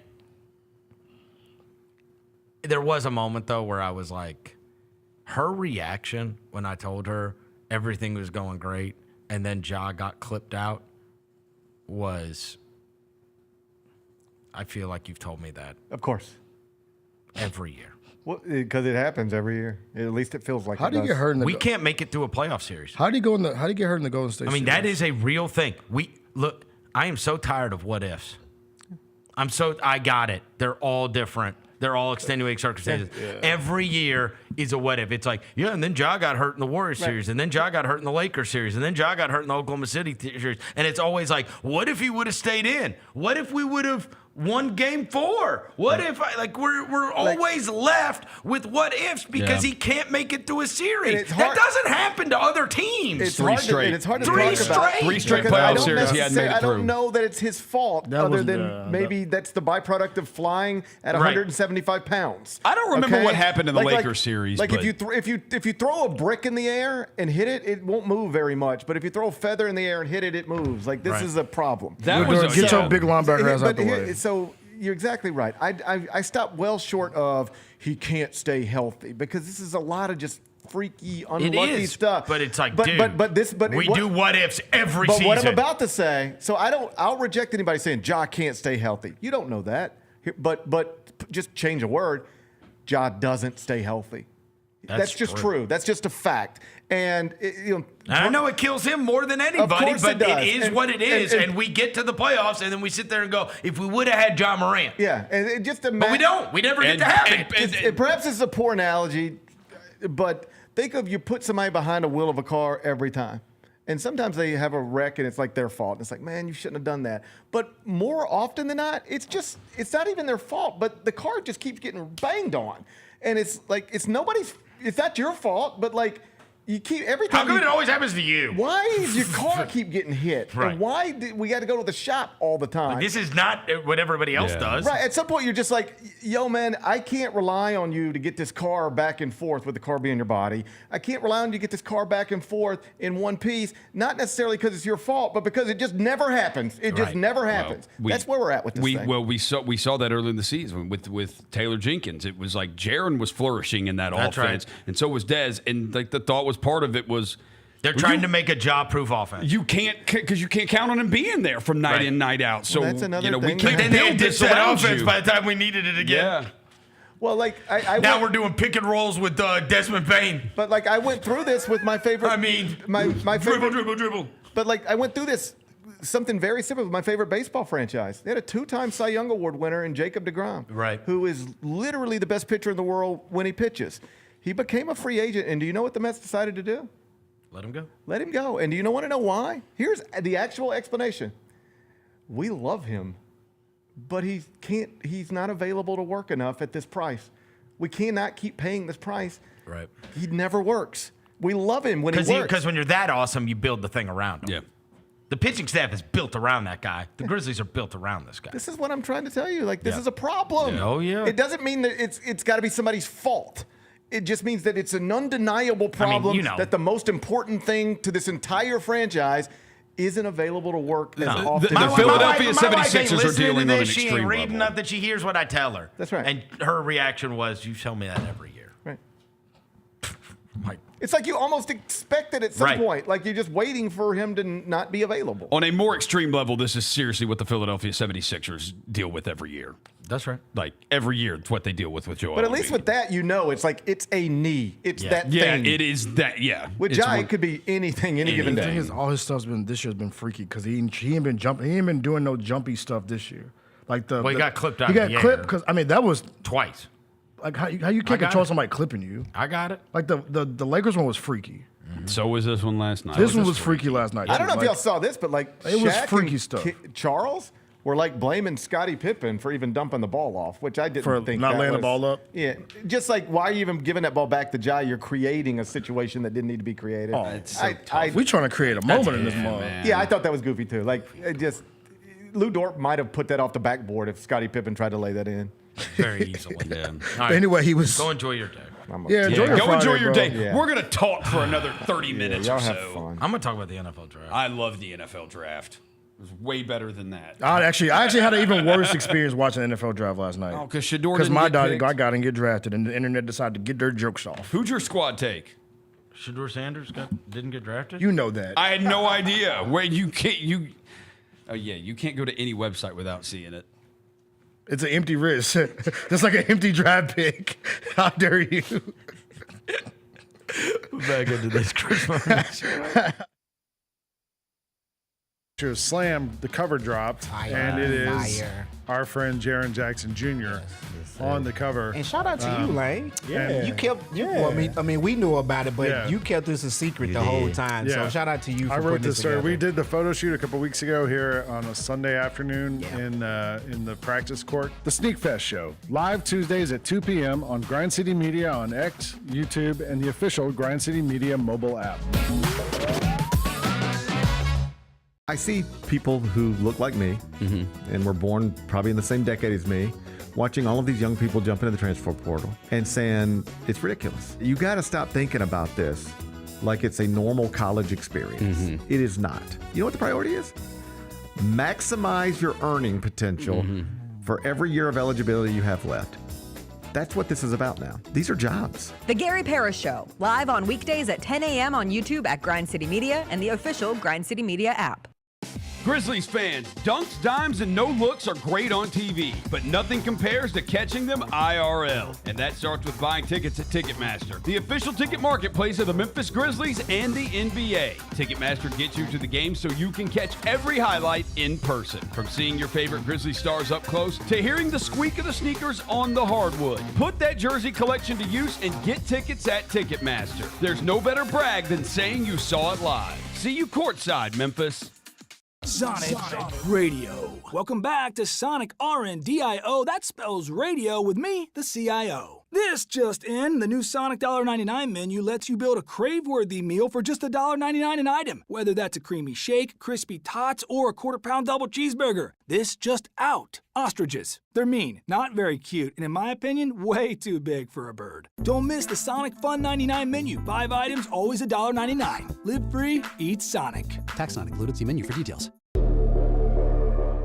there was a moment though where I was like, her reaction when I told her everything was going great, and then Ja got clipped out was. I feel like you've told me that. Of course. Every year. Well, because it happens every year. At least it feels like. How do you get hurt in the? We can't make it through a playoff series. How do you go in the? How do you get hurt in the Golden State? I mean, that is a real thing. Look. I am so tired of what ifs. I got it. They're all different. They're all extenuating circumstances. Yeah. Every year is a what if. It's like, yeah, and then Ja got hurt in the Warriors series, and then Ja got hurt in the Lakers series, and then Ja got hurt in the Oklahoma City series. And it's always like, what if he would have stayed in? What if we would have won game 4? What if we're always left with what ifs because he can't make it through a series. That doesn't happen to other teams. It's Three hard straight. It's hard to Three talk about. straight. 3 straight Because playoff series he hadn't made it I through. don't know that it's his fault, other than maybe that's the byproduct of flying at 175 pounds. I don't remember what happened in the Lakers series. Like but if you throw a brick in the air and hit it, it won't move very much. But if you throw a feather in the air and hit it, it moves. Like this is a problem. Get your big linebacker ass out the way. So you're exactly right. I stopped well short of he can't stay healthy because this is a lot of just freaky, unlucky stuff. But it's like, we do what ifs every season. But what I'm about to say, I'll reject anybody saying Ja can't stay healthy. You don't know that. But just change a word. Ja doesn't stay healthy. That's just true. That's just a fact. And I know it kills him more than anybody, but it is what it is. And we get to the playoffs, and then we sit there and go, if we would have had Ja Morant. Yeah, and just imagine. But we don't. We never get to have it. Perhaps it's a poor analogy, but think of you put somebody behind a wheel of a car every time. And sometimes they have a wreck and it's like their fault. It's like, man, you shouldn't have done that. But more often than not, it's not even their fault, but the car just keeps getting banged on. And it's like, it's not your fault, but like, you keep every time. How come it always happens to you? Why does your car keep getting hit? Right. And why do we got to go to the shop all the time? This is not what everybody else does. Right. At some point, you're just like, yo, man, I can't rely on you to get this car back and forth with the car being your body. I can't rely on you to get this car back and forth in one piece, not necessarily because it's your fault, but because it just never happens. It just never happens. That's where we're at with this thing. Well, we saw that early in the season with Taylor Jenkins. It was like Jaren was flourishing in that offense, and so was Dez. And like the thought was part of it was They're trying to make a job-proof offense. You can't, because you can't count on him being there from night in, night out. So, that's another we thing. can't But then they build did this that around offense you. by the time we needed it again. Yeah. Well, like I now we're doing pick and rolls with Desmond Payne. But like I went through this with my favorite. I mean, my favorite, dribble. But like I went through this something very similar with my favorite baseball franchise. They had a 2-time Cy Young Award winner in Jacob deGrom, right? Who is literally the best pitcher in the world when he pitches. He became a free agent, and do you know what the Mets decided to do? Let him go. Let him go. And do you want to know why? Here's the actual explanation. We love him, but he's not available to work enough at this price. We cannot keep paying this price. Right. He never works. We love him when he works. Because when you're that awesome, you build the thing around him. Yeah. The pitching staff is built around that guy. The Grizzlies are built around this guy. This is what I'm trying to tell you. Like, this is a problem. Yeah. Oh, yeah. It doesn't mean that it's got to be somebody's fault. It just means that it's an undeniable problem that the most important thing to this entire franchise isn't available to work as often. The Philadelphia 76ers are dealing dealing on an She ain't extreme reading level. up that she hears what I tell her. That's right. And her reaction was, you tell me that every year. Right. Like, it's like you almost expect it at some point. Like you're just waiting for him to not be available. On a more extreme level, this is seriously what the Philadelphia 76ers deal with every year. That's right. Like, every year, it's what they deal with Joel. But at least with that, it's like it's a knee. It's that yeah, thing. it is that, yeah. With Jai, it could be anything, any given The day. thing is, all his stuff's been this year's been freaky because he ain't been jumping. He ain't been doing no jumpy stuff this year. Like he got clipped out. He got clipped because that was twice. Like how you can't control somebody clipping you. I got it. Like the Lakers one was freaky. So was this one last night. This one was freaky last night. I don't know if y'all saw this, but like it was Shaq freaky and stuff. Charles were like blaming Scottie Pippen for even dumping the ball off, which I didn't For think not that laying the was- ball up? Yeah, just like why are you even giving that ball back to Jai? You're creating a situation that didn't need to be created. Oh, it's so tough. We trying to create a moment in this moment. Yeah, I thought that was goofy too. Like it just Lou Dort might have put that off the backboard if Scottie Pippen tried to lay that in. Very easily. Yeah. All right. Anyway, he was. Go enjoy your day. Enjoy your Go Friday, enjoy your bro. day. Yeah. We're going to talk for another 30 minutes y'all or so. have fun. I'm going to talk about the NFL draft. I love the NFL draft. It was way better than that. I actually had an even worse experience watching the NFL draft last night. Oh, because Shador Because didn't my get daughter picked? got and get drafted, and the internet decided to get their jokes off. Who'd your squad take? Shador Sanders didn't get drafted? You know that. I had no idea. Wait, you can't. Oh yeah, you can't go to any website without seeing it. It's an empty wrist. Just like an empty draft pick. How dare you? Back into this Christmas. Slam, the cover dropped, and it is our friend Jaron Jackson Jr. on the cover. And shout out to you, Lane. Yeah. You kept. Well, I mean, we knew about it, but you kept this a secret the whole time. So shout out to you for I wrote putting this this story. together. We did the photo shoot a couple weeks ago here on a Sunday afternoon in the practice court. The Sneak Fest show, live Tuesdays at 2 p.m. on Grind City Media on X, YouTube, and the official Grind City Media mobile app. I see people who look like me and were born probably in the same decade as me, watching all of these young people jump into the transfer portal and saying, it's ridiculous. You got to stop thinking about this like it's a normal college experience. It is not. You know what the priority is? Maximize your earning potential for every year of eligibility you have left. That's what this is about now. These are jobs. The Gary Parrish Show, live on weekdays at 10 a.m. on YouTube at Grind City Media and the official Grind City Media app. Grizzlies fans, dunks, dimes, and no looks are great on TV, but nothing compares to catching them IRL. And that starts with buying tickets at Ticketmaster, the official ticket marketplace of the Memphis Grizzlies and the NBA. Ticketmaster gets you to the game so you can catch every highlight in person. From seeing your favorite Grizzlies stars up close to hearing the squeak of the sneakers on the hardwood. Put that jersey collection to use and get tickets at Ticketmaster. There's no better brag than saying you saw it live. See you courtside, Memphis. Sonic Radio. Welcome back to Sonic RNDIO. That spells radio with me, the CIO. This just in, the new Sonic $1.99 menu lets you build a crave-worthy meal for just $1.99 an item, whether that's a creamy shake, crispy tots, or a quarter-pound double cheeseburger. This just out. Ostriches. They're mean, not very cute, and in my opinion, way too big for a bird. Don't miss the Sonic Fun 99 menu. 5 items, always $1.99. Live free, eat Sonic. Tax not included. See menu for details.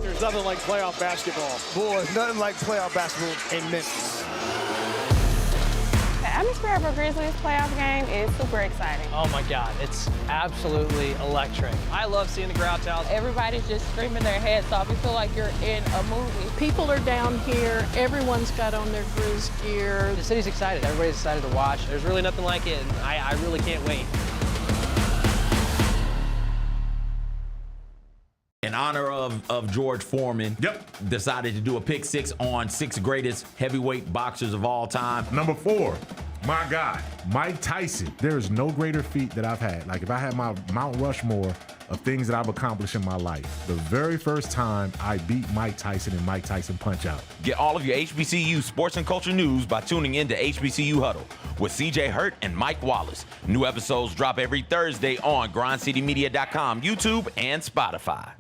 There's nothing like playoff basketball. Boy, nothing like playoff basketball in Memphis. The atmosphere of a Grizzlies playoff game is super exciting. Oh my God, it's absolutely electric. I love seeing the crowd out. Everybody's just screaming their heads off. You feel like you're in a movie. People are down here. Everyone's got on their Grizz gear. The city's excited. Everybody's excited to watch. There's really nothing like it, and I really can't wait. In honor of George Foreman, decided to do a pick six on 6 greatest heavyweight boxers of all time. Number 4, my guy, Mike Tyson. There is no greater feat that I've had. Like, if I had my Mount Rushmore of things that I've accomplished in my life, the very first time I beat Mike Tyson in Mike Tyson Punch-Out. Get all of your HBCU sports and culture news by tuning in to HBCU Huddle with CJ Hurt and Mike Wallace. New episodes drop every Thursday on grindcitymedia.com, YouTube, and Spotify.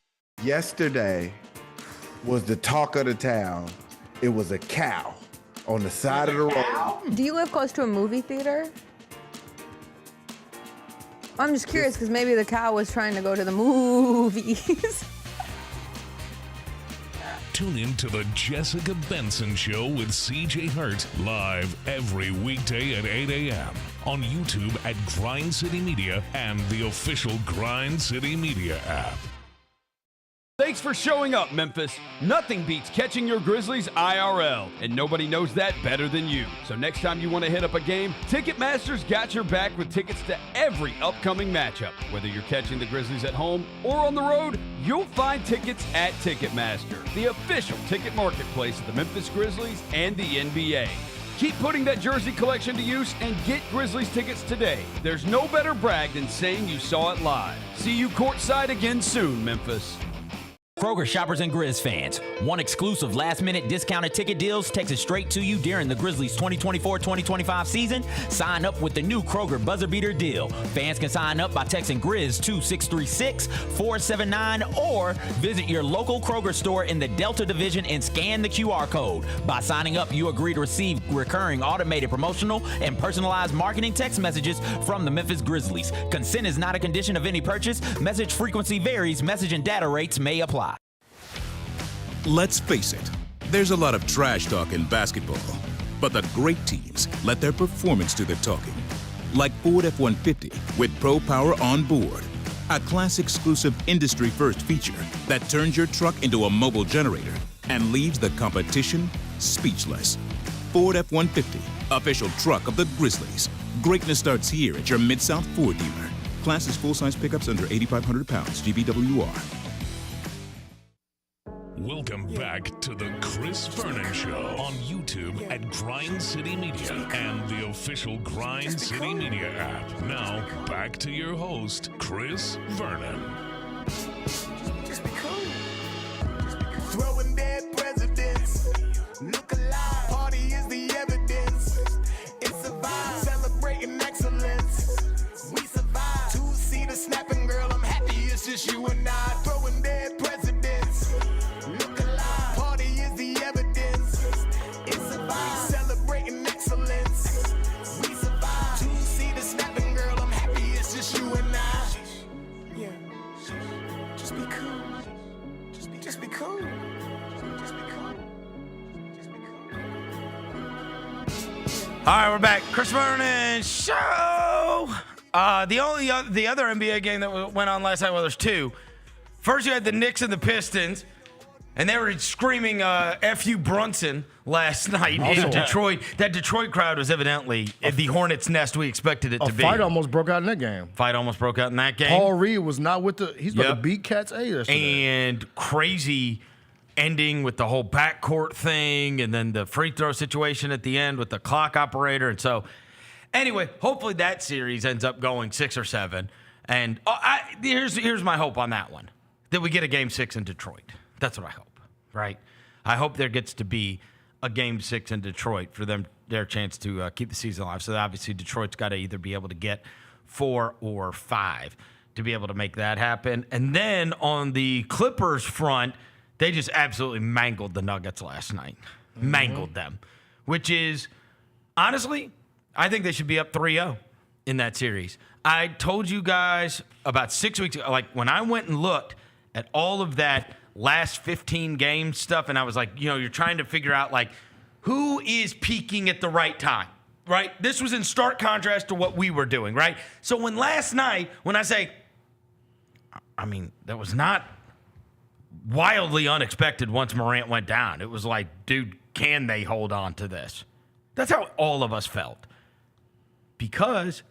Yesterday was the talk of the town. It was a cow on the side of the road. Do you live close to a movie theater? I'm just curious because maybe the cow was trying to go to the movies. Tune in to the Jessica Benson Show with CJ Hurt live every weekday at 8 a.m. on YouTube at Grind City Media and the official Grind City Media app. Thanks for showing up, Memphis. Nothing beats catching your Grizzlies IRL, and nobody knows that better than you. So next time you want to hit up a game, Ticketmaster's got your back with tickets to every upcoming matchup. Whether you're catching the Grizzlies at home or on the road, you'll find tickets at Ticketmaster, the official ticket marketplace of the Memphis Grizzlies and the NBA. Keep putting that jersey collection to use and get Grizzlies tickets today. There's no better brag than saying you saw it live. See you courtside again soon, Memphis. Kroger shoppers and Grizz fans, one exclusive last-minute discounted ticket deals takes it straight to you during the Grizzlies 2024-2025 season. Sign up with the new Kroger Buzzer Beater deal. Fans can sign up by texting Grizz to 636-479 or visit your local Kroger store in the Delta Division and scan the QR code. By signing up, you agree to receive recurring automated promotional and personalized marketing text messages from the Memphis Grizzlies. Consent is not a condition of any purchase. Message frequency varies. Message and data rates may apply. Let's face it, there's a lot of trash talk in basketball, but the great teams let their performance do the talking. Like Ford F-150 with Pro Power on board, a class-exclusive industry-first feature that turns your truck into a mobile generator and leaves the competition speechless. Ford F-150, official truck of the Grizzlies. Greatness starts here at your Mid-South Ford dealer. Class is full-size pickups under 8,500 pounds, GVWR. Welcome back to the Chris Vernon Show on YouTube at Grind City Media and the official Grind City Media app. Now, back to your host, Chris Vernon. Just be cool. Throwing dead presidents. Look alive. Party is the evidence. It's a vibe. Celebrating excellence. We survive. Two-seater snapping, girl. I'm happy it's just you and I. Throwing dead presidents. Look alive. Party is the evidence. It's a vibe. Celebrating excellence. We survive. Two-seater snapping, girl. I'm happy it's just you and I. Yeah. Just be cool. Just be cool. Just be cool. All right, we're back. Chris Vernon Show. The other NBA game that went on last night, well, there's two. First, you had the Knicks and the Pistons, and they were screaming F.U. Brunson last night in Detroit. That Detroit crowd was evidently the Hornets' nest we expected it to be. A fight almost broke out in that game. Paul Reed was not with the – he's about to beat Cat's A yesterday. And crazy ending with the whole backcourt thing and then the free throw situation at the end with the clock operator. And so, anyway, hopefully that series ends up going 6 or 7. And here's my hope on that one, that we get a Game 6 in Detroit. That's what I hope, right? I hope there gets to be a Game 6 in Detroit for their chance to keep the season alive. So obviously Detroit's got to either be able to get 4 or 5 to be able to make that happen. And then on the Clippers front, they just absolutely mangled the Nuggets last night. Mangled them, which is, honestly, I think they should be up 3-0 in that series. I told you guys about 6 weeks ago, like when I went and looked at all of that last 15 game stuff, and I was like, you're trying to figure out, like, who is peaking at the right time? right? This was in stark contrast to what we were doing, right? So when last night, when I say, I mean, that was not wildly unexpected once Morant went down. It was like, dude, can they hold on to this? That's how all of us felt. Because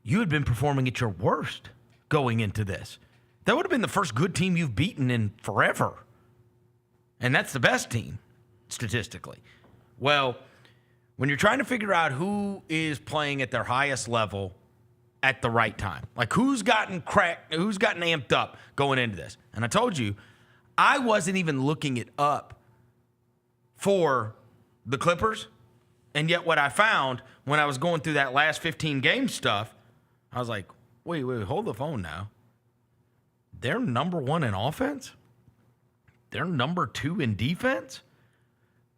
you had been performing at your worst going into this. That would have been the first good team you've beaten in forever. And that's the best team, statistically. Well, when you're trying to figure out who is playing at their highest level at the right time, like who's gotten amped up going into this. And I told you, I wasn't even looking it up for the Clippers. And yet what I found when I was going through that last 15 game stuff, I was like, wait, hold the phone now. They're number 1 in offense. They're number 2 in defense.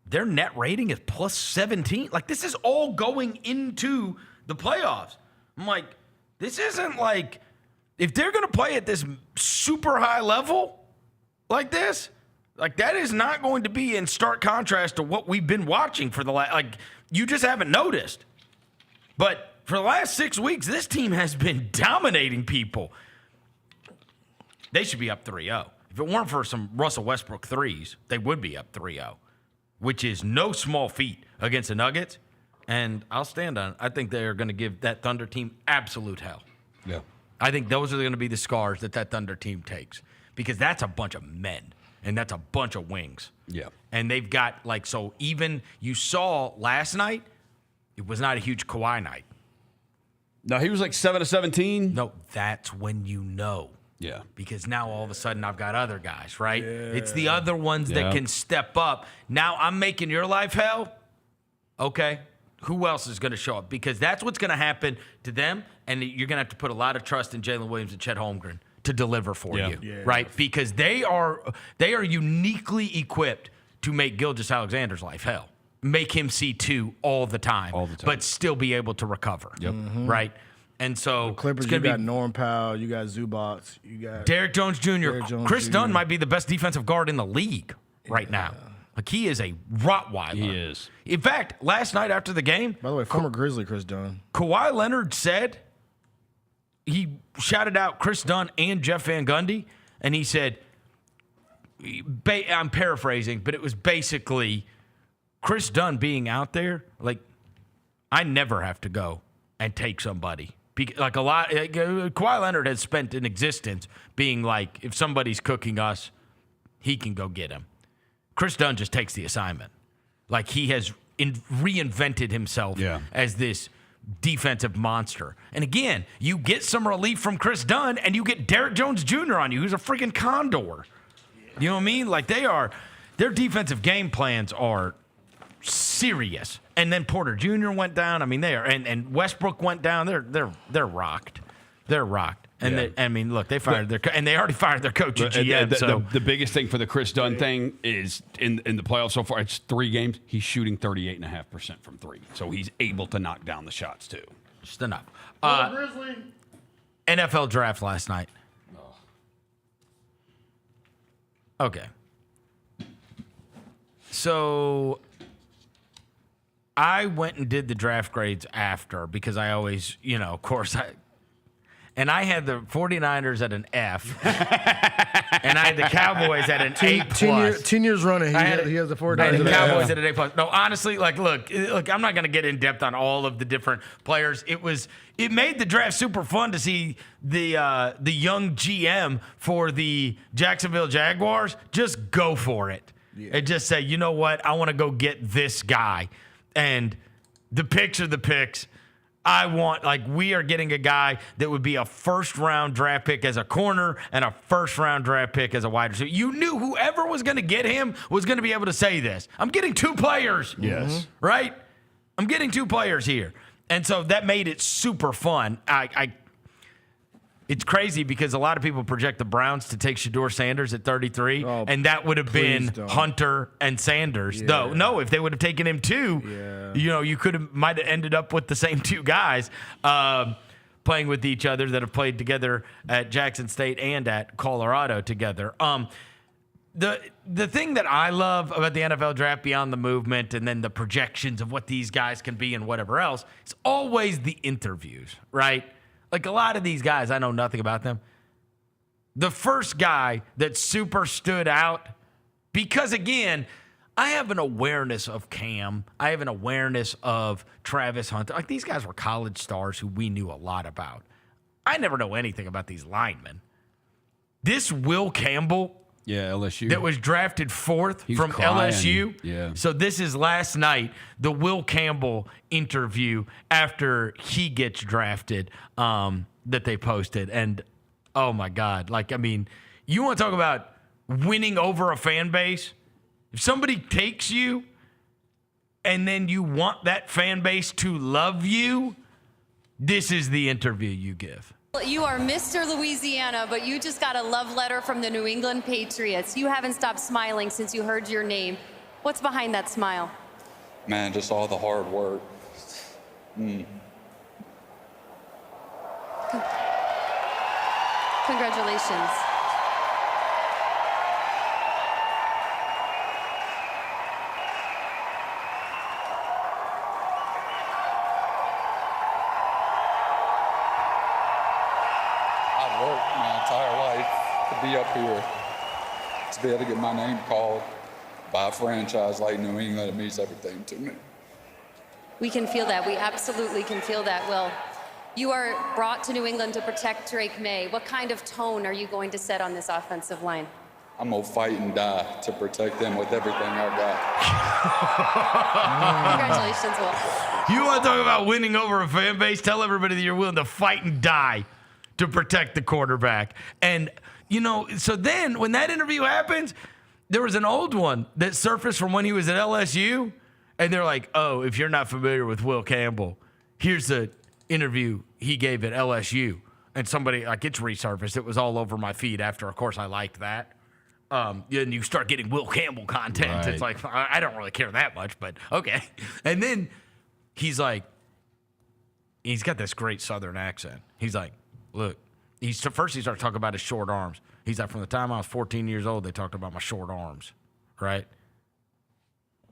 Their net rating is plus 17. Like, this is all going into the playoffs. I'm like, this isn't like, if they're going to play at this super high level like this, like, that is not going to be in stark contrast to what we've been watching for the last, like, you just haven't noticed. But for the last 6 weeks, this team has been dominating people. They should be up 3-0. If it weren't for some Russell Westbrook threes, they would be up 3-0, which is no small feat against the Nuggets. And I'll stand on it. I think they're going to give that Thunder team absolute hell. Yeah. I think those are going to be the scars that Thunder team takes, because that's a bunch of men and that's a bunch of wings. Yeah. And they've got, like, so even you saw last night, it was not a huge Kawhi night. No, he was like 7 of 17. No, that's when you know. Yeah. Because now all of a sudden I've got other guys, right? Yeah. It's the other ones that can step up. Now I'm making your life hell. Okay. Who else is going to show up? Because that's what's going to happen to them, and you're going to have to put a lot of trust in Jalen Williams and Chet Holmgren to deliver for you, right? Because they are uniquely equipped to make Gilgeous-Alexander's life hell. Make him see 2 all the time, but still be able to recover, right? And so the Clippers, you got Norm Powell, you got Zubats, you got Derrick Jones Jr. Chris Dunn might be the best defensive guard in the league right now. Like, he is a Rottweiler. He is. In fact, last night after the game, by the way, former Grizzly Chris Dunn, Kawhi Leonard said, he shouted out Chris Dunn and Jeff Van Gundy, and he said, I'm paraphrasing, but it was basically Chris Dunn being out there, like, I never have to go and take somebody. Like, a lot, Kawhi Leonard has spent an existence being like, if somebody's cooking us, he can go get him. Chris Dunn just takes the assignment. Like, he has reinvented himself as this defensive monster. And again, you get some relief from Chris Dunn, and you get Derrick Jones Jr. on you, who's a freaking condor. You know what I mean? Like, their defensive game plans are serious. And then Porter Jr. went down. I mean, they are, and Westbrook went down. They're rocked. They're rocked. And look, they fired they already fired their coach and GM. The biggest thing for the Chris Dunn thing is in the playoffs so far, it's 3 games. He's shooting 38.5% from 3, so he's able to knock down the shots too. Just enough. NFL draft last night. Okay. So I went and did the draft grades after, because I always, of course, and I had the 49ers at an F, and I had the Cowboys at an A+. 10 years running, he has the 49ers. I had the Cowboys at an A+. No, honestly, look, I'm not going to get in depth on all of the different players. It made the draft super fun to see the young GM for the Jacksonville Jaguars just go for it. Yeah. And just say, you know what, I want to go get this guy. And the picks are the picks. We are getting a guy that would be a first-round draft pick as a corner and a first-round draft pick as a wide receiver. You knew whoever was going to get him was going to be able to say this. I'm getting 2 players. Yes. Right? I'm getting 2 players here. And so that made it super fun. It's crazy because a lot of people project the Browns to take Shedeur Sanders at 33, and that would have been Hunter and Sanders. Though, no, if they would have taken him too, you might have ended up with the same 2 guys playing with each other that have played together at Jackson State and at Colorado together. the thing that I love about the NFL draft beyond the movement and then the projections of what these guys can be and whatever else, is always the interviews, right? Like a lot of these guys, I know nothing about them. The first guy that super stood out, because again, I have an awareness of Cam. I have an awareness of Travis Hunter. Like these guys were college stars who we knew a lot about. I never know anything about these linemen. This Will Campbell, LSU, that was drafted 4th from crying. LSU. Yeah. So this is last night, the Will Campbell interview after he gets drafted that they posted. And, oh, my God. Like, I mean, you want to talk about winning over a fan base? If somebody takes you and then you want that fan base to love you, this is the interview you give. You are Mr. Louisiana, but you just got a love letter from the New England Patriots. You haven't stopped smiling since you heard your name. What's behind that smile? Man, just all the hard work. Congratulations. I've worked my entire life to be up here, to be able to get my name called by a franchise like New England. It means everything to me. We can feel that. We absolutely can feel that, Will. You are brought to New England to protect Drake May. What kind of tone are you going to set on this offensive line? I'm going to fight and die to protect them with everything I've got. Congratulations, Will. You want to talk about winning over a fan base? Tell everybody that you're willing to fight and die to protect the quarterback. And, you know, so then when that interview happens, there was an old one that surfaced from when he was at LSU. And they're like, oh, if you're not familiar with Will Campbell, here's the interview he gave at LSU. And somebody, like, it's resurfaced. It was all over my feed after, of course, I liked that. And you start getting Will Campbell content. Right. It's like, I don't really care that much, but okay. And then he's like, he's got this great Southern accent. He's like, look, first he started talking about his short arms. He's like, from the time I was 14 years old, they talked about my short arms, right?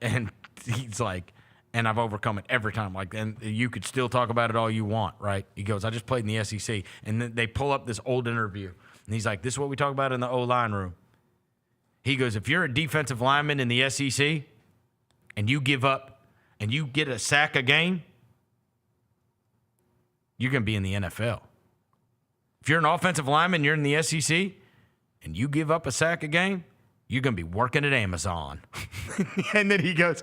And he's like, and I've overcome it every time. Like, and you could still talk about it all you want, right? He goes, I just played in the SEC. And then they pull up this old interview. And he's like, this is what we talk about in the O-line room. He goes, if you're a defensive lineman in the SEC and you give up and you get a sack a game, you're going to be in the NFL. If you're an offensive lineman, you're in the SEC, and you give up a sack a game, you're going to be working at Amazon. and then he goes,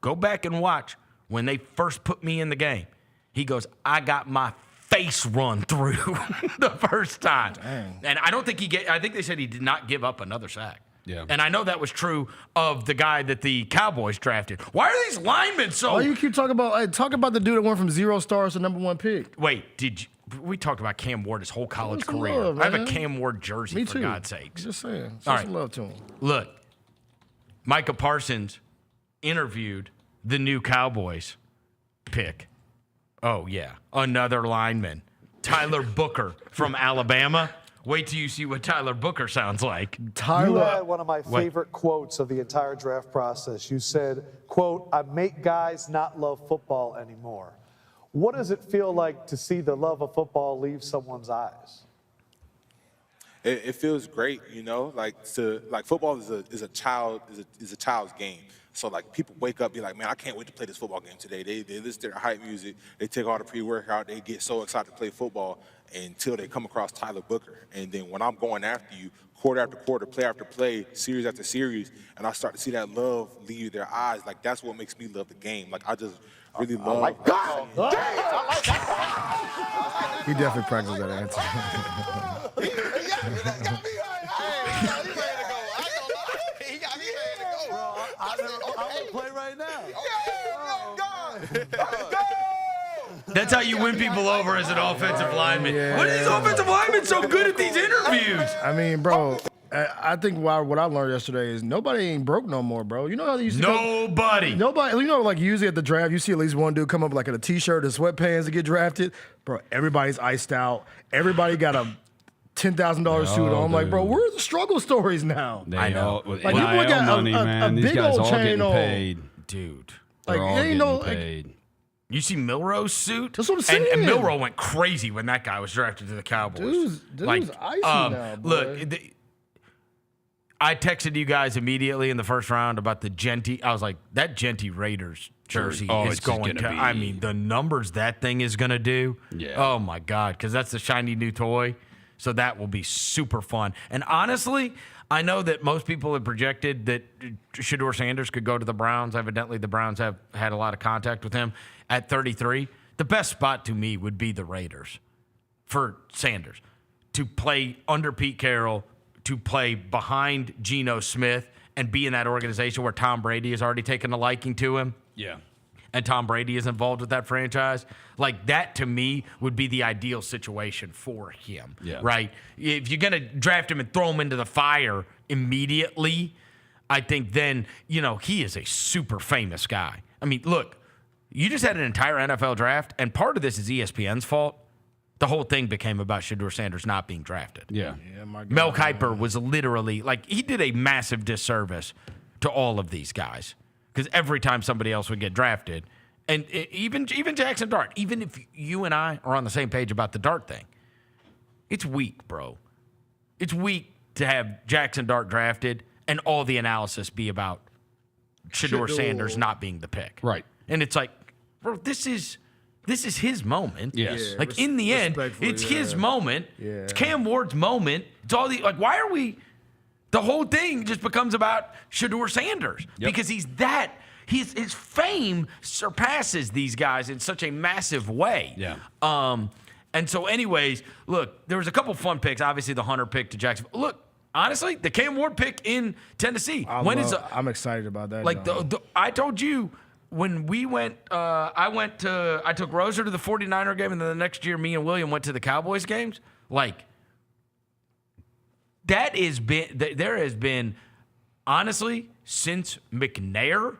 go back and watch when they first put me in the game. He goes, I got my face run through the first time. Dang. And I don't think I think they said he did not give up another sack. Yeah. And I know that was true of the guy that the Cowboys drafted. Why are these linemen so... Why you keep talking about... talk about the dude that went from 0 stars to #1 pick. Wait, we talked about Cam Ward his whole college Some career. love, I have a man. Cam Ward jersey, Me for too. God's sakes. Just saying. All Some love to him. Look, Micah Parsons interviewed the new Cowboys pick. Oh, yeah. Another lineman. Tyler Booker from Alabama. Wait till you see what Tyler Booker sounds like. You had one of my favorite quotes of the entire draft process. You said, quote, I make guys not love football anymore. What does it feel like to see the love of football leave someone's eyes? It feels great, you know, like football is a child's game. So like people wake up, be like, man, I can't wait to play this football game today. They listen to their hype music, they take all the pre-workout, they get so excited to play football until they come across Tyler Booker. And then when I'm going after you, quarter after quarter, play after play, series after series, and I start to see that love leave their eyes, like that's what makes me love the game. Like I just really love. Like God. I like that. He definitely practiced that answer. That's how you win people over as an offensive lineman. Yeah. What are these offensive linemen so good at these interviews? I mean, bro, I think what I learned yesterday is nobody ain't broke no more, bro. You know how they used to Nobody. You know, like usually at the draft, you see at least one dude come up like in a T-shirt and sweatpants to get drafted. Bro, everybody's iced out. Everybody got a $10,000 suit on. I'm like, bro, where are the struggle stories now? I know. Like, you look at a These big guys old all chain getting on. paid. Dude. Like, They're all ain't getting no, paid. You see Milroe's suit? That's what I'm saying. And Milroe went crazy when that guy was drafted to the Cowboys. Dude's icy now, boy. Look, I texted you guys immediately in the first round about the Genty. I was like, that Genty Raiders jersey is it's going to, I mean, the numbers that thing is going to do. Yeah. Oh, my God, because that's the shiny new toy. So that will be super fun. And honestly, I know that most people have projected that Shedeur Sanders could go to the Browns. Evidently, the Browns have had a lot of contact with him at 33. The best spot to me would be the Raiders for Sanders to play under Pete Carroll, to play behind Geno Smith and be in that organization where Tom Brady has already taken a liking to him. Yeah. And Tom Brady is involved with that franchise. Like, that to me would be the ideal situation for him. Yeah. Right? If you're going to draft him and throw him into the fire immediately, I think then, he is a super famous guy. I mean, look, you just had an entire NFL draft, and part of this is ESPN's fault. The whole thing became about Shedeur Sanders not being drafted. Yeah. Mel Kiper was literally, he did a massive disservice to all of these guys. Because every time somebody else would get drafted, and even Jackson Dart, even if you and I are on the same page about the Dart thing, it's weak, bro. It's weak to have Jackson Dart drafted and all the analysis be about Shedeur Sanders not being the pick. Right. And it's like, bro, this is his moment. Yes. Yeah, in the end, it's his moment. Yeah. It's Cam Ward's moment. It's all why are we? The whole thing just becomes about Shedeur Sanders because his fame surpasses these guys in such a massive way. Yeah. And so, anyways, look, there was a couple fun picks. Obviously, the Hunter pick to Jacksonville. Look, honestly, the Cam Ward pick in Tennessee. I'm excited about that. Like I told you. When we went, I took Roser to the 49er game, and then the next year, me and William went to the Cowboys games. There has been, honestly, since McNair,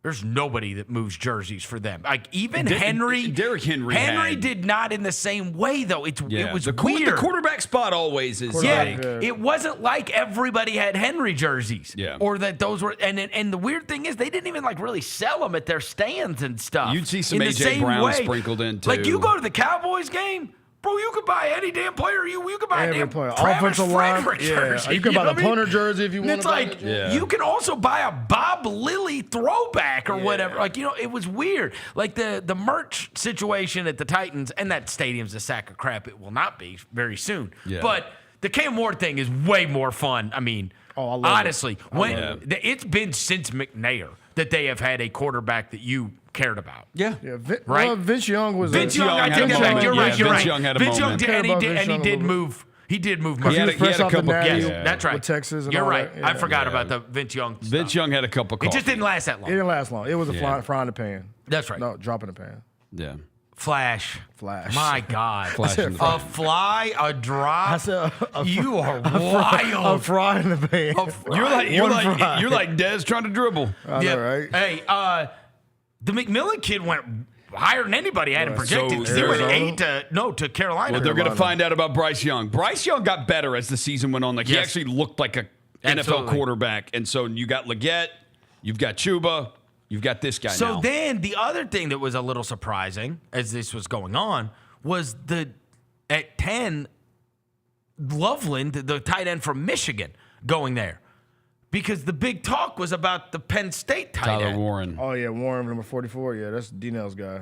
there's nobody that moves jerseys for them. Even Henry. Derrick Henry. Henry did not in the same way, though. It was weird. The quarterback spot always is. It wasn't like everybody had Henry jerseys. Yeah. Or that those were, and the weird thing is they didn't even really sell them at their stands and stuff. You'd see some in A.J. Brown sprinkled in too. You go to the Cowboys game, bro, you could buy any damn player. You could buy a damn player. Travis Offensive line. Frederick Yeah. jersey. You can buy the punter jersey if you want to buy it. You can also buy a Bob Lilly throwback or whatever. It was weird. The merch situation at the Titans, and that stadium's a sack of crap. It will not be very soon. Yeah. But the Cam Ward thing is way more fun. I mean, honestly, it's been since McNair that they have had a quarterback that you cared about. Yeah. Right? Well, Vince Young was Vince Young, I take that back. You're right. Vince Young had a Vince Young moment. did move. He did move. He was fresh off the natty That's right. with Texas and You're all right. that. I forgot about the Vince Young stuff. Vince Young had a couple It calls. just didn't last that long. It didn't last long. It was a fry in the pan. That's right. No, drop in the pan. Yeah. Flash. My God. Flash in the A fly, a drop. I said You are wild. A fry in the pan. You're like Dez trying to dribble. I know, right? Hey, the McMillan kid went higher than anybody had him projected. So He went to Carolina. Well, they're going to find out about Bryce Young. Bryce Young got better as the season went on. He Yes. actually looked like a Absolutely. NFL quarterback. And so you got Leggett, you've got Chuba, you've got this guy now. So then the other thing that was a little surprising as this was going on was at 10, Loveland, the tight end from Michigan, going there. Because the big talk was about the Penn State tight Tyler end. Warren. Oh, yeah, Warren, number 44. Yeah, that's D-Nell's guy.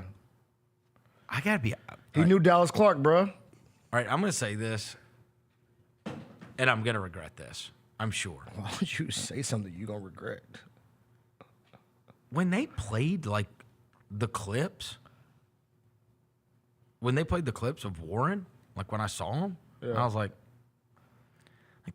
I got to be... He knew Dallas Clark, bro. All right, I'm going to say this, and I'm going to regret this. I'm sure. Why would you say something you're going to regret? When they played, the clips, of Warren, when I saw him, I was like,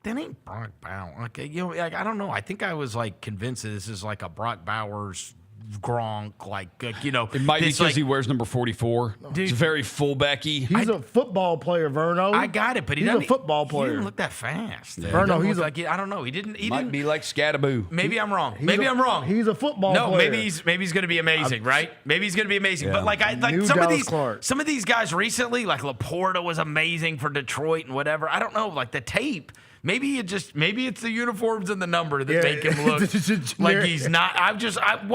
that ain't Brock Bowers. I don't know. I think I was, convinced that this is, a Brock Bowers Gronk, like It might be this, because he wears number 44. Dude, it's very fullbacky. He's a football player, Verno. I got it, but he's a football player. He didn't look that fast. Yeah. Verno, he's I don't know. He didn't. Might be like Scattaboo. Maybe I'm wrong. I'm wrong. He's a football player. No, maybe he's going to be amazing, right? Maybe he's going to be amazing. Yeah. But some of these guys recently, like Laporta was amazing for Detroit and whatever. I don't know, like the tape. Maybe it's the uniforms and the number that make him look like he's not.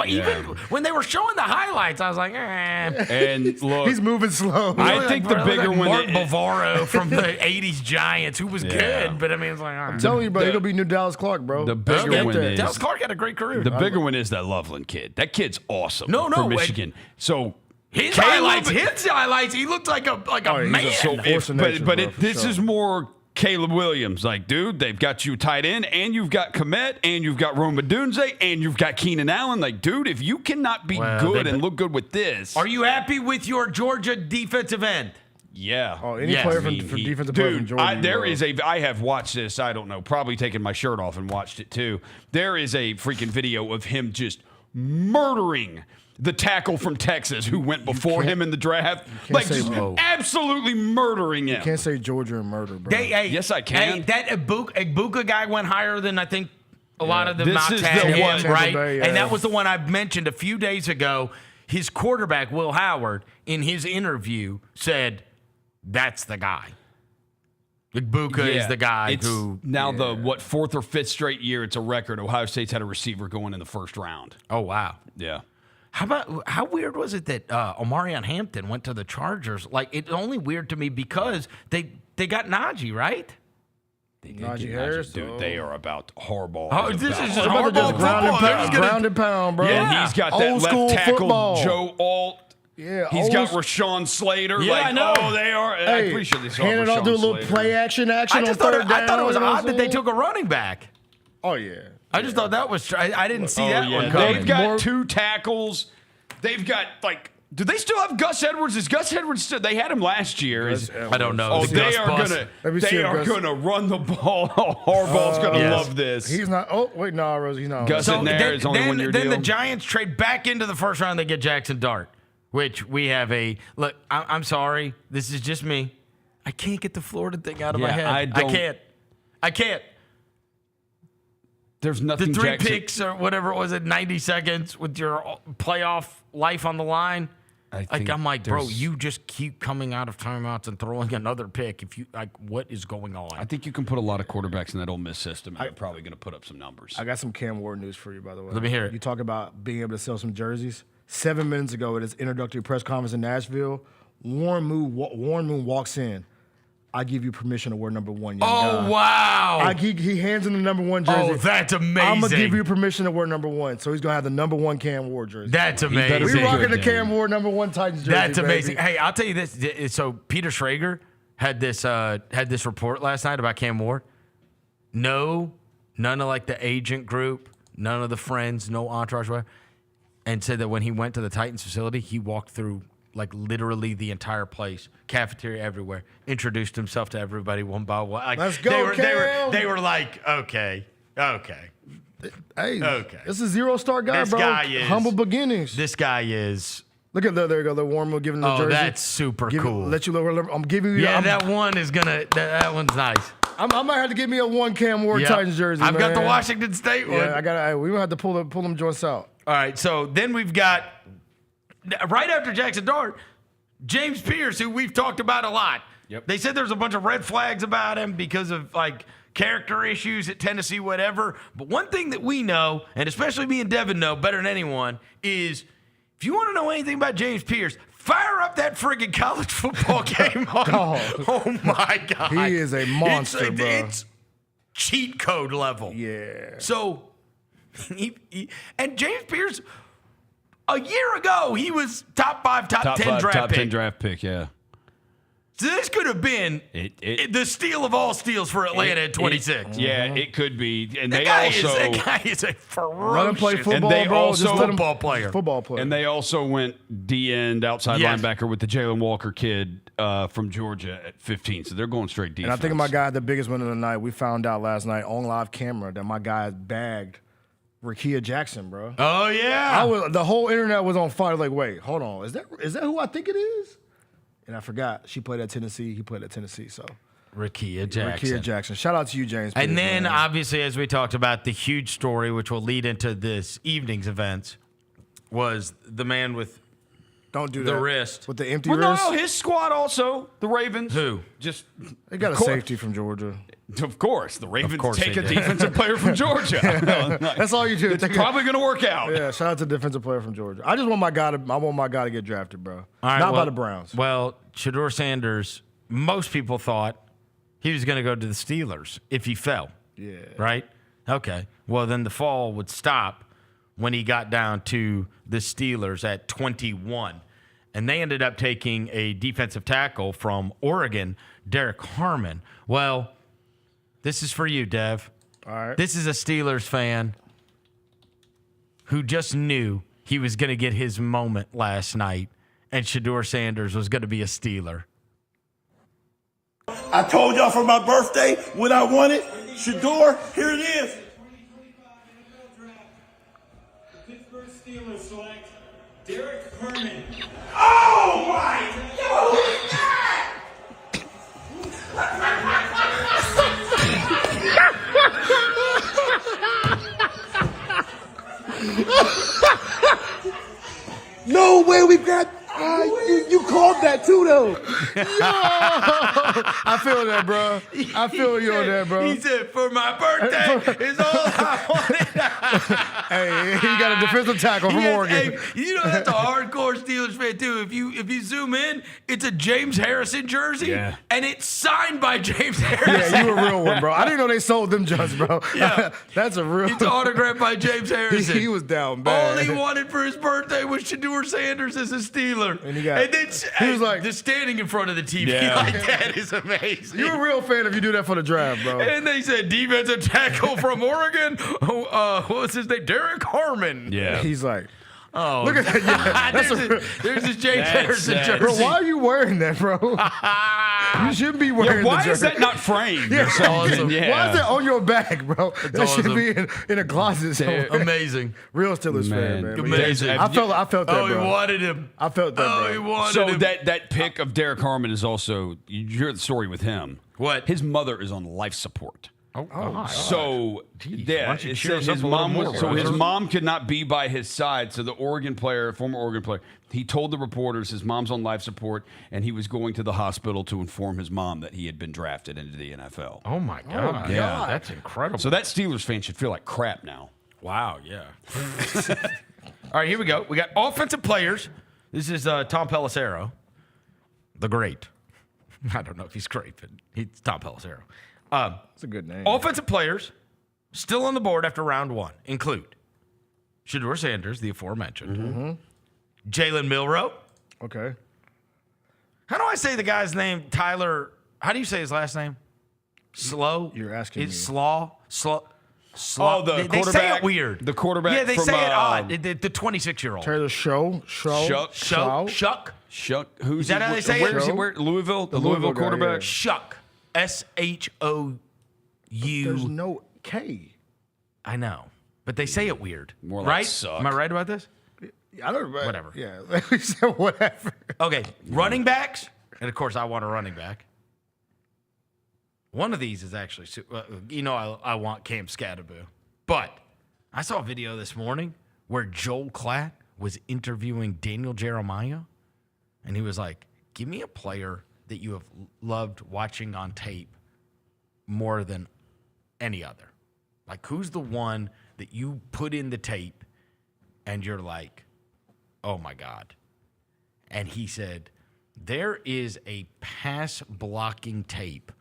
Even when they were showing the highlights, I was like, eh. And look, he's moving slow. I think the bigger one, Mark Bavaro from the '80s Giants, who was good, but I mean, it's like, all right. I'm telling you, bro, he'll be new Dallas Clark, bro. The bigger one is Dallas Clark had a great career. The bigger one is that Loveland kid. That kid's awesome. For Michigan. So. His highlights, he looked like a man. This is more Caleb Williams. Like, dude, they've got you tight end, and you've got Komet, and you've got Rome Odunze, and you've got Keenan Allen. Like, dude, if you cannot be good and look good with this. Are you happy with your Georgia defensive end? Yeah. Oh, any player from defensive player from Georgia. I have watched this, I don't know, probably taken my shirt off and watched it too. There is a freaking video of him just murdering the tackle from Texas who went before him in the draft. Like, just absolutely murdering him. You can't say Georgia and murder, bro. Yes, I can. That Ibuka guy went higher than I think a lot of the mocks had him, right? And that was the one I mentioned a few days ago. His quarterback, Will Howard, in his interview said, that's the guy. Ibuka is the guy who... Now the, fourth or fifth straight year, it's a record. Ohio State's had a receiver going in the first round. Oh, wow. Yeah. How weird was it that Omarion Hampton went to the Chargers? Like, it's only weird to me because they got Najee, right? Najee Harris, dude, they are about Harbaugh. Oh, this is just Harbaugh football. Ground and pound, bro. Yeah, he's got that old left school tackle, football. Joe Alt. Yeah, he's got Rashawn Slater. Yeah, I know. Oh, they are. Hey, I'm pretty sure they saw hand it off, Rashawn do a little Slater. play action I on just third thought, down. I thought it was you know what odd I'm that they saying? took a running back. Oh, yeah. I just thought that was. I didn't see that one coming. They've got two tackles. They've got, like, do they still have Gus Edwards? Is Gus Edwards still? They had him last year. I don't know. Oh, they are gonna run the ball. Harbaugh's gonna love this. He's not. Oh, wait, no, Rose, he's not. Gus in there is only 1 year deal. Then the Giants trade back into the first round. They get Jackson Dart, which we have a look. I'm sorry. This is just me. I can't get the Florida thing out of my head. I can't. There's nothing. The three Jackson. picks or whatever it was at 90 seconds with your playoff life on the line. I'm like, bro, you just keep coming out of timeouts and throwing another pick. If you what is going on? I think you can put a lot of quarterbacks in that Ole Miss system, and they're probably going to put up some numbers. I got some Cam Ward news for you, by the way. Let me hear it. You talk about being able to sell some jerseys. 7 minutes ago at his introductory press conference in Nashville, Warren Moon walks in. I give you permission to wear number 1, young guy. Wow. He hands him the number 1 jersey. Oh, that's amazing. I'm going to give you permission to wear number 1. So he's going to have the number 1 Cam Ward jersey. That's amazing. We rocking the Cam Ward number 1 Titans jersey. That's amazing. Baby. Hey, I'll tell you this. So Peter Schrager had this report last night about Cam Ward. No, none of like the agent group, none of the friends, no entourage, whatever, and said that when he went to the Titans facility, he walked through like literally the entire place, cafeteria everywhere, introduced himself to everybody one by one. Like, let's go, Cam. They were like, okay. Hey, this is a 0-star guy, this bro. Guy is, humble beginnings. This guy is. Look at there you go. The Warren will give him the jersey. Oh, that's super cool. Let you lower. I'm giving you. Yeah, that one is gonna. That one's nice. I might have to give me a 1 Cam Ward Titans jersey. I've got man. the Washington State one. Yeah, I got. We gonna have to pull them joints out. All right, so then we've got right after Jackson Dart, James Pierce, who we've talked about a lot. Yep. They said there's a bunch of red flags about him because of like character issues at Tennessee, whatever. But one thing that we know, and especially me and Devin know better than anyone, is if you want to know anything about James Pierce, fire up that friggin' college football game on. Oh my God. He is a monster, bro. It's cheat code level. Yeah. So, and James Pierce, a year ago, he was top 5, top 10 draft top pick. 10 draft pick, yeah. So this could have been the steal of all steals for Atlanta at 26. Yeah, it could be. And that guy is a ferocious run and play football, and they bro. Also, Just let him football player. Football player. And they also went D-end outside linebacker with the Jalen Walker kid from Georgia at 15. So they're going straight defense. And I think my guy, the biggest one of the night, we found out last night on live camera that my guy bagged Rakia Jackson, bro. Oh yeah. The whole internet was on fire. Like, wait, hold on. Is that who I think it is? And I forgot. She played at Tennessee. He played at Tennessee. So Rakia Jackson. Rakia Jackson. Shout out to you, James. And Peters, then, man. obviously, as we talked about, the huge story, which will lead into this evening's events, was the man with Don't do the that. wrist. With the empty Well, wrist? no, his squad also, the Ravens. Who? Just They got a safety from Georgia. Of course, the Ravens course take they a did. defensive player from Georgia. That's all you do. It's probably going to work out. Yeah, shout out to defensive player from Georgia. I just want my guy to get drafted, bro. All right, Not well, by the Browns. Well, Shedeur Sanders, most people thought he was going to go to the Steelers if he fell. Yeah. Right? Okay. Well, then the fall would stop when he got down to the Steelers at 21. And they ended up taking a defensive tackle from Oregon, Derek Harmon. Well, this is for you, Dev. All right. This is a Steelers fan who just knew he was going to get his moment last night, and Shedeur Sanders was going to be a Steeler. I told y'all for my birthday what I wanted. Shedeur, here it is. The Pittsburgh Steelers select Derek Vernon. Oh my No way we got. You called that too, though. I feel that, bro. I feel you on that, bro. He said, for my birthday is all I wanted. Hey, he got a defensive tackle from Oregon. Hey, you know that's a hardcore Steelers fan, too. If you zoom in, it's a James Harrison jersey, and it's signed by James Harrison. Yeah, you a real one, bro. I didn't know they sold them just, bro. Yeah. That's a real. It's autographed by James Harrison. He was down bad. All he wanted for his birthday was Shedeur Sanders as a Steeler. And then he was like, just standing in front of the TV like that is amazing. You're a real fan if you do that for the draft, bro. And they said defensive tackle from Oregon. What was his name? Derek Harmon. Yeah. He's like, oh, look at that. Yeah, there's his James Harrison jersey. Bro, why are you wearing that, bro? You shouldn't be wearing why the is jersey. that not framed? Yeah. Or something? Yeah. Why is that on your back, bro? That should awesome. be in a closet somewhere. Amazing. Real Steelers fan, man. But Amazing. yeah, I felt that, Oh, bro. he wanted him. I felt that, bro. He wanted So him. that pick of Derek Harmon is also, you hear the story with him. What? His mother is on life support. Oh, So Jeez, yeah, why don't you it cheer says us his up a little mom more, was, so his brother? mom could not be by his side. So the former Oregon player, he told the reporters his mom's on life support, and he was going to the hospital to inform his mom that he had been drafted into the NFL. Oh my God. Yeah. That's incredible. So that Steelers fan should feel like crap now. Wow, yeah. All right, here we go. We got offensive players. This is Tom Pelissero, the great. I don't know if he's great, but he's Tom Pelissero. That's a good name. Offensive players still on the board after round one include Shedeur Sanders, the aforementioned, Jalen Milroe. Okay. How do I say the guy's name? Tyler. How do you say his last name? Slow. You're asking It's me. Slow. Oh, the they say quarterback- it weird. the quarterback Yeah, they from, say it odd. The 26-year-old. Taylor Shuck. Who's Is that how they say where it? is he? Where Louisville? The Louisville guy, quarterback. Shuck. SHOU. There's no K. I know, but they say it weird. More like right? suck. Am I right about this? I don't know. Whatever. Yeah. We said whatever. Okay, running backs, and of course I want a running back. One of these is actually, I want Cam Scatterbo. But I saw a video this morning where Joel Klatt was interviewing Daniel Jeremiah, and he was like, give me a player that you have loved watching on tape more than any other. Like, who's the one that you put in the tape and you're like, oh, my God. And he said, there is a pass blocking tape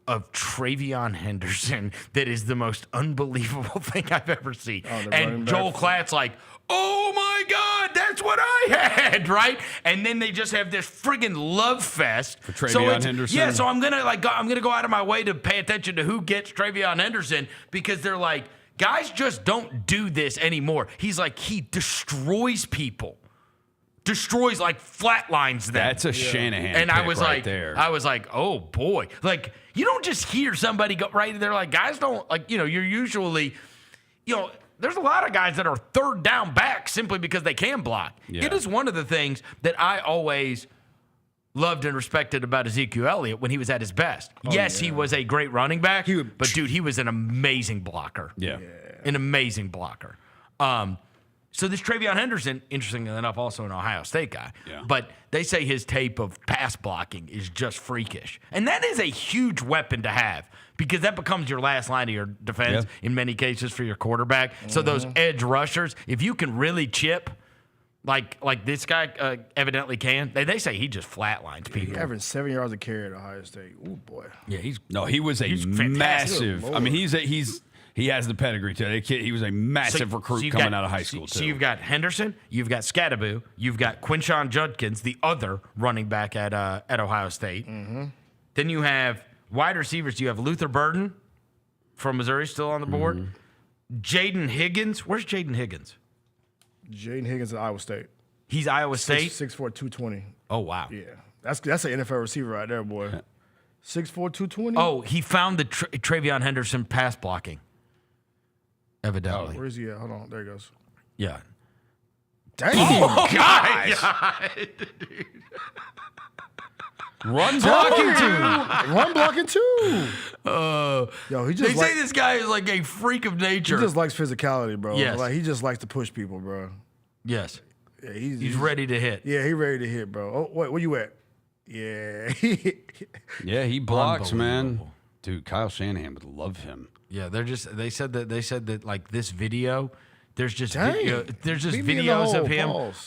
of Travion Henderson that is the most unbelievable thing I've ever seen. And Joel Klatt's like, oh my God, that's what I had, right? And then they just have this friggin' love fest for Travion Henderson. Yeah, so I'm gonna go out of my way to pay attention to who gets Travion Henderson, because they're like, guys just don't do this anymore. He's like, he destroys people. Destroys, like, flatlines them. That's a Shanahan and pick I was right like, there. I was like, oh boy. Like, you don't just hear somebody go right there. Like, guys don't, like, you're usually, there's a lot of guys that are third down back simply because they can block. Yeah. It is one of the things that I always loved and respected about Ezekiel Elliott when he was at his best. He was a great running back, but dude, he was an amazing blocker. Yeah. An amazing blocker. So this Travion Henderson, interestingly enough, also an Ohio State guy. Yeah. But they say his tape of pass blocking is just freakish. And that is a huge weapon to have because that becomes your last line of your defense in many cases for your quarterback. So those edge rushers, if you can really chip, like this guy evidently can, they say he just flatlines people. He averaged 7 yards a carry at Ohio State. Ooh, boy. Yeah, he was a massive. I mean, he has the pedigree to it. He was a massive recruit coming out of high school, too. So you've got Henderson, you've got Scatteraboo, you've got Quinshon Judkins, the other running back at Ohio State. Then you have wide receivers. You have Luther Burden from Missouri still on the board. Jaden Higgins. Where's Jaden Higgins? Jaden Higgins at Iowa State. He's Iowa State? 6'4", 220. Oh, wow. Yeah. That's an NFL receiver right there, boy. 6'4", 220. Oh, he found the Travion Henderson pass blocking. Evidently. Where is he at? Hold on. There he goes. Yeah. Dang. Oh, guys. Run blocking too. Run blocking too. Yo, he just they say this guy is like a freak of nature. He just likes physicality, bro. Yes. Like he just likes to push people, bro. Yes. Yeah, he's ready to hit. Yeah, he's ready to hit, bro. Oh, wait, where you at? Yeah. Yeah, he blocks, man. Dude, Kyle Shanahan would love him. Yeah, they said that like this video, there's just Dang. videos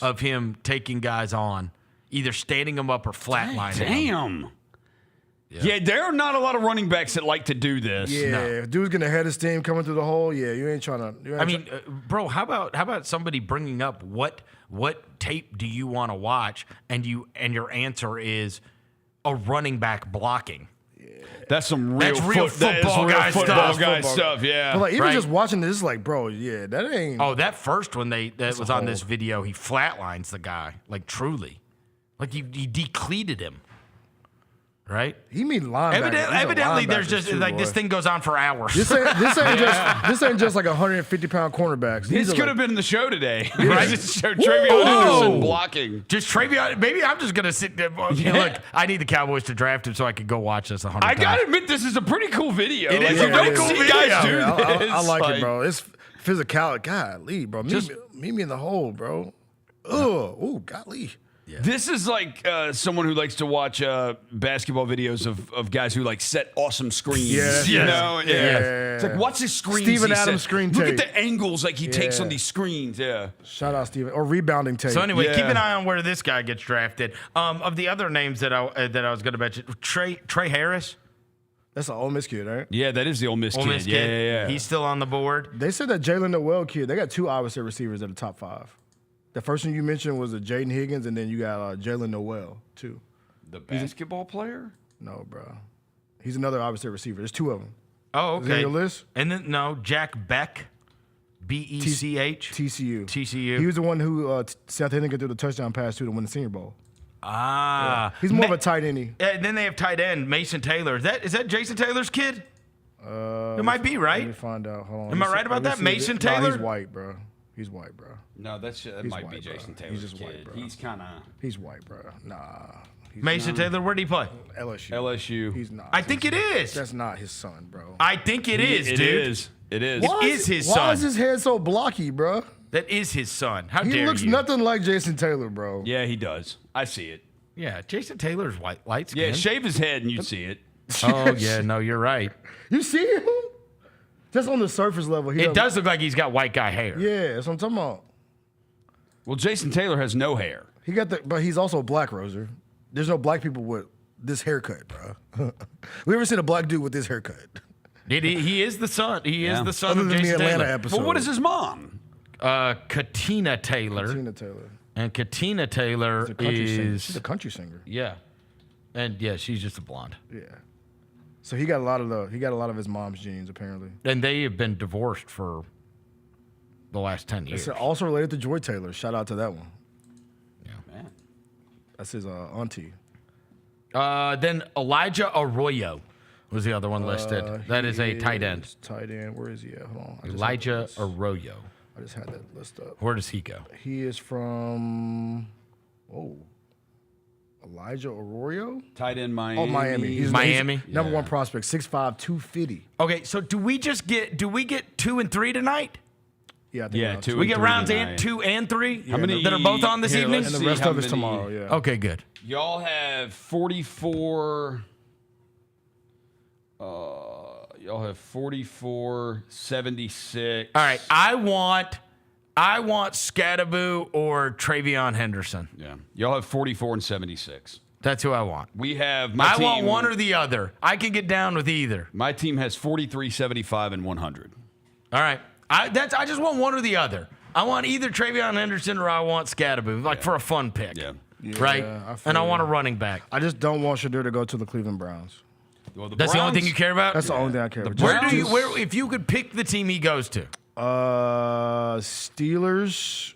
of him taking guys on, either standing them up or flatlining them. Damn. Yeah, there are not a lot of running backs that like to do this. Yeah, dude's gonna head his team coming through the hole. Yeah, you ain't trying to. I mean, bro, how about somebody bringing up what tape do you want to watch, and your answer is a running back blocking. That's some real, football guy stuff. Yeah, but like even just watching this, is like, bro, yeah, that ain't. Oh, that first one that was on this video, he flatlines the guy, like truly, like he decleated him. Right? He mean linebacker. Evidently, there's just too, like boy. This thing goes on for hours. This ain't just like 150-pound cornerbacks. This could have been the show today. Right? Just show Travion Henderson blocking. Just Travion. Maybe I'm just gonna sit there. Look, I need the Cowboys to draft him so I could go watch this 100 times. I gotta admit, this is a pretty cool video. It is a pretty cool video. Guys do this. I like it, bro. It's physicality. Golly, bro. Meet me in the hole, bro. Ooh, golly. Yeah. This is like someone who likes to watch basketball videos of guys who like set awesome screens. You know? Yeah. It's like, what's his screen? Steven Adams screen tape. Look at the angles like he takes on these screens. Yeah. Shout out Steven. Or rebounding tape. So anyway, keep an eye on where this guy gets drafted. Of the other names that I was going to mention, Trey Harris. That's an Ole Miss kid, right? Yeah, that is the Ole Miss kid. Yeah. He's still on the board. They said that Jalen Noel kid, they got two Iowa State receivers at the top 5. The first one you mentioned was Jaden Higgins, and then you got Jalen Noel, too. The basketball player? No, bro. He's another Iowa State receiver. There's 2 of them. Oh, okay. Is that your list? And then, Jack Beck, B-E-C-H. TCU. He was the one who South Hennigan threw the touchdown pass to win the Senior Bowl. Ah. Yeah. He's more of a tight end. And then they have tight end, Mason Taylor. Is that Jason Taylor's kid? It might be, right? Let me find out. Hold on. Am I right about that? Mason Taylor? No, he's white, bro. He's white, bro. No, that might be Jason Taylor. He's just white, bro. He's kind of. He's white, bro. Nah. Mason Taylor, where did he play? LSU. He's not. I think it is. That's not his son, bro. I think it is, dude. It is. It is his son. Why is his head so blocky, bro? That is his son. How dare you? He looks nothing like Jason Taylor, bro. Yeah, he does. I see it. Yeah, Jason Taylor's light skin. Yeah, shave his head and you'd see it. Oh, yeah, no, you're right. You see him? Just on the surface level. It does look like he's got white guy hair. Yeah, that's what I'm talking about. Well, Jason Taylor has no hair. But he's also black, Roser. There's no black people with this haircut, bro. We ever seen a black dude with this haircut? He is the son. He is the son of Jason Jason Taylor. Taylor. Episode. Well, what is his mom? Katina Taylor. And Katina Taylor She's a country singer. Yeah. And yeah, she's just a blonde. Yeah. So he got a lot of his mom's genes apparently. And they have been divorced for the last 10 years. It's also related to Joy Taylor. Shout out to that one. Yeah, man. That's his auntie. Then Elijah Arroyo. was the other one listed. That is a tight end. Tight end. Where is he at? Hold on. Elijah Arroyo. I just had that list up. Where does he go? He is from. Elijah Arroyo? Tight end Miami. Oh, Miami. He's Miami? Number one prospect, 6'5", 250. Okay, so do we get 2 and 3 tonight? Yeah, I think 2 we and get 3 rounds tonight. 2 and 3 How many that are both on this evening? And the rest of it's tomorrow, yeah. Okay, good. Y'all have 44. Y'all have 44, 76. All right, I want Scattaboo or Travion Henderson. Yeah. Y'all have 44 and 76. That's who I want. We have I want one or the other. I can get down with either. My team has 43, 75, and 100. All right. I just want one or the other. I want either Travion Henderson or I want Scattaboo, for a fun pick. Yeah. Right? And I want a you. running back. I just don't want Shadur to go to the Cleveland Browns. Well, That's the only thing you care about? That's the only thing I care about. Where if you could pick the team he goes to? Steelers.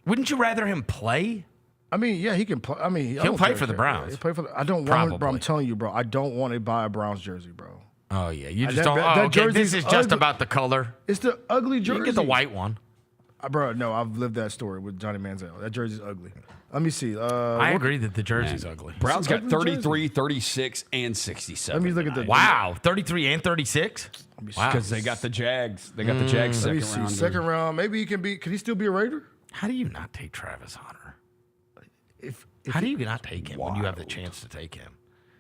Wouldn't you rather him play? I mean, yeah, he can play. I mean, He'll play for the Browns. He'll play for I don't want him, bro. I'm telling you, bro. I don't want to buy a Browns jersey, bro. Oh, yeah. You just don't. This is just about the color. It's the ugly jersey. You can get the white one. Bro, no, I've lived that story with Johnny Manziel. That jersey's ugly. Let me see. I agree that the jersey's ugly. Browns got 33, 36, and 67. Let me look at the. Wow, 33 and 36? Wow. Because they got the Jags. They got the Jags Let me second see. round. Second round. Maybe he can be. Can he still be a Raider? How do you not take Travis Hunter? How do you not take him when you have the chance to take him?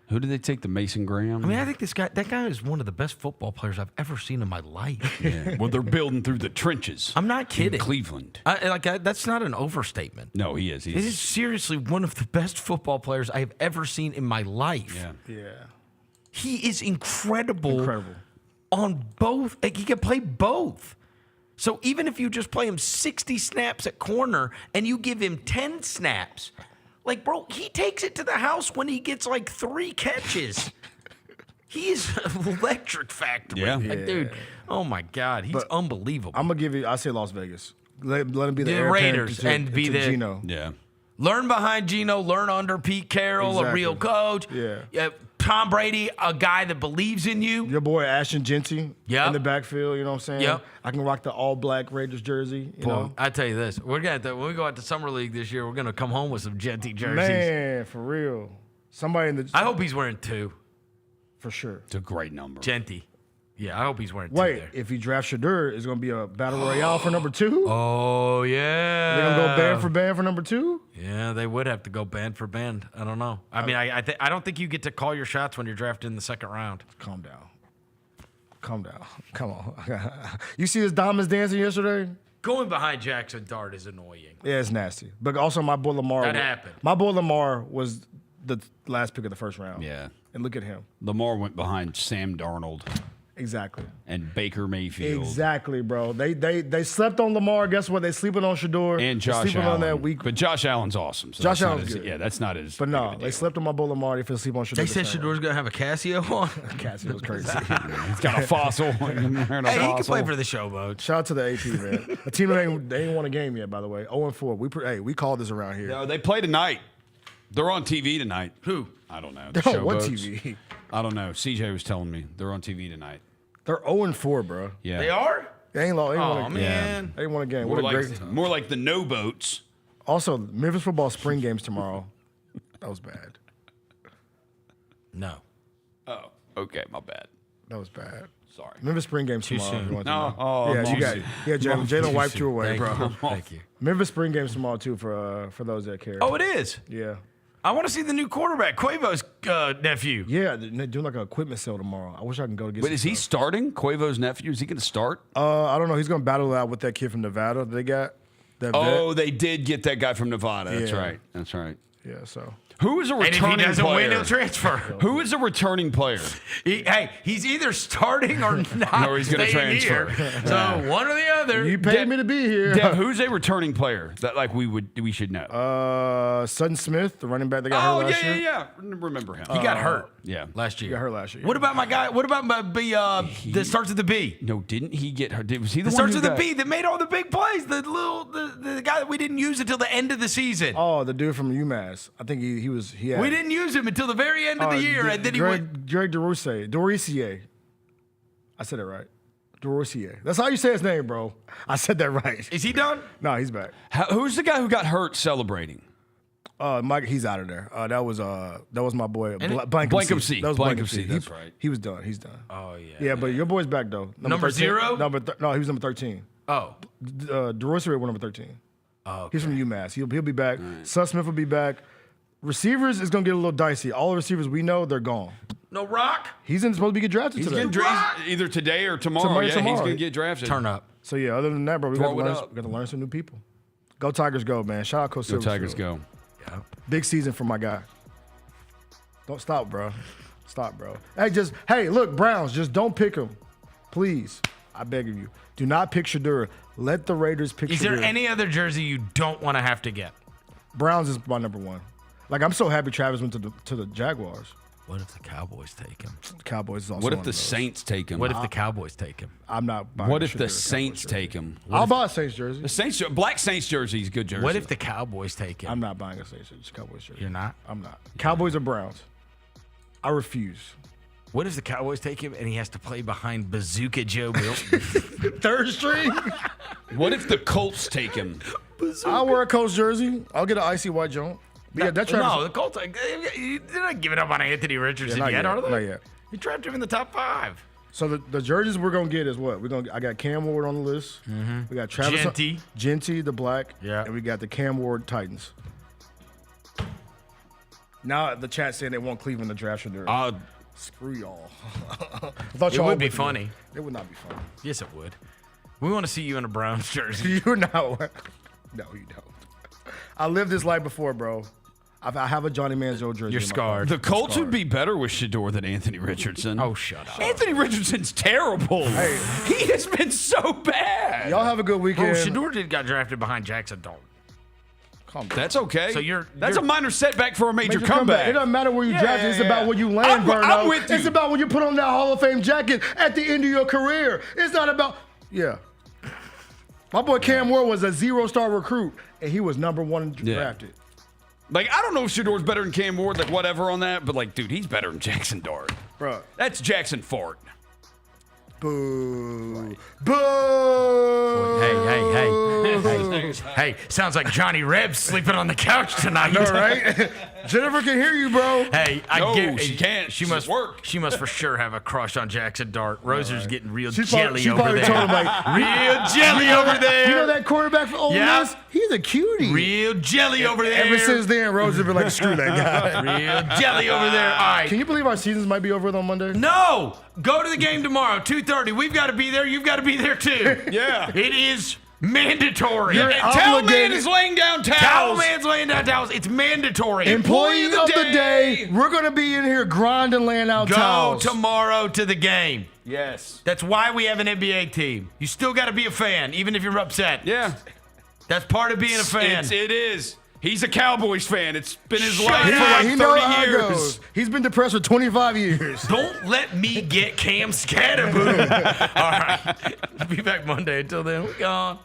Who did they take? The Mason Graham? I mean, I think that guy is one of the best football players I've ever seen in my life. Yeah. Well, they're building through the trenches. I'm not kidding. In Cleveland. That's not an overstatement. No, he is. He is seriously one of the best football players I have ever seen in my life. Yeah. He is incredible. On both. He can play both. So even if you just play him 60 snaps at corner and you give him 10 snaps, bro, he takes it to the house when he gets 3 catches. He is an electric factory. Yeah. Dude, oh my God, he's unbelievable. I'm gonna give you. I say Las Vegas. Let him be the The heir apparent Raiders to and be the Geno. Yeah. Learn behind Geno, learn under Pete Carroll, a real coach. Yeah. Tom Brady, a guy that believes in you. Your boy Ashton Genty in the backfield. You know what I'm saying? Yep. I can rock the all-black Raiders jersey. You know? I tell you this, when we go out to Summer League this year, we're gonna come home with some Genty jerseys. Man, for real. Somebody in the. I hope he's wearing 2. For sure. It's a great number. Genty. Yeah, I hope he's wearing 2 Wait, there. if he drafts Shadur, it's going to be a battle royale for number 2? Oh, yeah. They're going to go band for band for number 2? Yeah, they would have to go band for band. I don't know. I mean, I don't think you get to call your shots when you're drafted in the second round. Calm down. Calm down. Come on. You see this Diamonds dancing yesterday? Going behind Jackson Dart is annoying. Yeah, it's nasty. But also my boy Lamar. That happened. My boy Lamar was the last pick of the first round. Yeah. And look at him. Lamar went behind Sam Darnold. Exactly. And Baker Mayfield. Exactly, bro. They slept on Lamar. Guess what? They sleeping on Shador. And They Josh sleeping Allen. on that week. But Josh Allen's awesome. So Josh that's not Allen's his- good. Yeah, that's not his. But no, they slept on my boy Lamar. They feel sleep on Shador. They said Shador's going to have a Casio on. Casio's crazy. He's got a fossil. Hey, he can play for the showboat. Shout out to the AP, man. A team that ain't won a game yet, by the way. 0-4. We called this around here. No, they play tonight. They're on TV tonight. Who? I don't know. They're on what TV? I don't know. CJ was telling me they're on TV tonight. They're 0-4, bro. Yeah. They are? They ain't won a game. Man. They ain't won a game. More What a like, great. more like the no boats. Also, Memphis football spring games tomorrow. That was bad. No. Oh, okay. My bad. That was bad. Sorry. Memphis spring games Too tomorrow. soon. If you want to No. know. Oh, yeah, you got. too Yeah, Jalen wiped Too you away, soon. bro. Thank you. Memphis spring games tomorrow too for those that care. Oh, it is? Yeah. I want to see the new quarterback, Quavo's nephew. Yeah, they're doing like an equipment sale tomorrow. I wish I can go to get. Wait, some is he stuff. starting? Quavo's nephew? Is he going to start? I don't know. He's gonna battle it out with that kid from Nevada that they got. That Oh, vet. they did get that guy from Nevada. That's Yeah. right. That's right. Yeah. So. Who is a And if returning he doesn't player? win, he'll transfer. Who is a returning player? He's either starting or not. Or he's going to staying transfer. here. So one or the other. You paid me to be here. Dev, who's a returning player that we should know? Sutton Smith, the running back that got hurt last year. yeah. Remember him? He got hurt. Yeah. Last year. He got hurt last year. What about my guy? What about my B? That starts with the B. No, didn't he get hurt? Was he the That one starts who with the got- B that made all the big plays? The guy that we didn't use until the end of the season. Oh, the dude from UMass. I think he was. Had, We didn't use him until the very end of the year, and then he went. Greg Dorisier. I said it right. Dorisier. That's how you say his name, bro. I said that right. Is he done? No, he's back. Who's the guy who got hurt celebrating? Mike, he's out of there. That was my boy. Blankhamsey. That was Blankhamsey, that's right. He was done. He's done. Oh yeah. Yeah, but your boy's back though. Number 13. 0? No, he was number 13. Oh. Dorosier was number 13. Oh. Okay. He's from UMass. He'll be back. Son Smith will be back. Receivers is gonna get a little dicey. All the receivers we know, they're gone. No Rock. He's supposed to get drafted He's today. getting drafted either today or tomorrow. He's going to get drafted. Turn up. So yeah, other than that, bro, we got Throw it up. to learn some new people. Go Tigers, go, man! Shout out Coach Go Silverfield. Tigers, go. Yeah. Big season for my guy. Don't stop, bro. Stop, bro. Hey, look, Browns, just don't pick him, please. I beg of you, do not pick Shedeur. Let the Raiders pick. Is Shedeur. there any other jersey you don't want to have to get? Browns is my number one. Like I'm so happy Travis went to the Jaguars. What if the Cowboys take him? Cowboys is also. What if one the of those. Saints take him? What if the Cowboys take him? I'm not buying. What if Shedeur the Cowboys Saints jersey. take him? I'll buy a Saints jersey. The Saints, black Saints jersey is a good jersey. What if the Cowboys take him? I'm not buying a Saints Cowboys jersey. You're not? I'm not. Cowboys or Browns? I refuse. What if the Cowboys take him and he has to play behind Bazooka Joe Milton? Third string? What if the Colts take him? I'll wear a Colts jersey. I'll get an icy white joint. But yeah, that Travis. No, the Colts. They're not giving up on Anthony Richardson not yet, are they? Not yet. You trapped him in the top 5. So the jerseys we're gonna get is what? I got Cam Ward on the list. We got Travis Genty, the black. Yeah. And we got the Cam Ward Titans. Now the chat saying they want Cleveland to draft Shedeur. Screw y'all. I thought It y'all would be would funny. It would not be funny. Yes, it would. We want to see you in a Browns jersey. You're not. No, you don't. I lived this life before, bro. I have a Johnny Manziel jersey. You're in my scarred. car. The Colts would be better with Shedeur than Anthony Richardson. Oh, shut up. Anthony Richardson's terrible. Hey. He has been so bad. Y'all have a good weekend. Oh, Shedeur got drafted behind Jackson Dalton. That's okay. So that's you're a minor setback for a major comeback. It doesn't matter where you draft it. It's about where you land, Vernon. I'm with you. It's about when you put on that Hall of Fame jacket at the end of your career. It's not about My boy Cam Ward was a 0-star recruit, and he was number 1 drafted. Like, I don't know if Shedeur's better than Cam Ward, like, whatever on that, but, like, dude, he's better than Jackson Dart. Bro. That's Jackson Fort. Boo. Boo. Hey, sounds like Johnny Reb's sleeping on the couch tonight. All right. Jennifer can hear you, bro. Hey, she can't. She She's must at work. She must for sure have a crush on Jackson Dart. Roser's getting real She's jelly probably over there. told him, like, real jelly over there. You know that quarterback for Ole Miss? He's a cutie. Real jelly over there. Ever since then, Roser's been like, screw that guy. Real jelly over there. All right. Can you believe our seasons might be over with on Monday? No! Go to the game tomorrow, 2:30. We've got to be there. You've got to be there too. Yeah. It is mandatory. Towel Man is laying down towels. Towel Man's laying down towels. It's mandatory. Employee of the day. We're going to be in here grinding, laying out towels. Go tomorrow to the game. Yes. That's why we have an NBA team. You still got to be a fan, even if you're upset. Yeah. That's part of being a fan. It is. He's a Cowboys fan. It's been his Shut life for up. like He 30 knows how it years. goes. He's been depressed for 25 years. Don't let me get Cam Scatterboo. All right. We'll be back Monday. Until then, we're gone.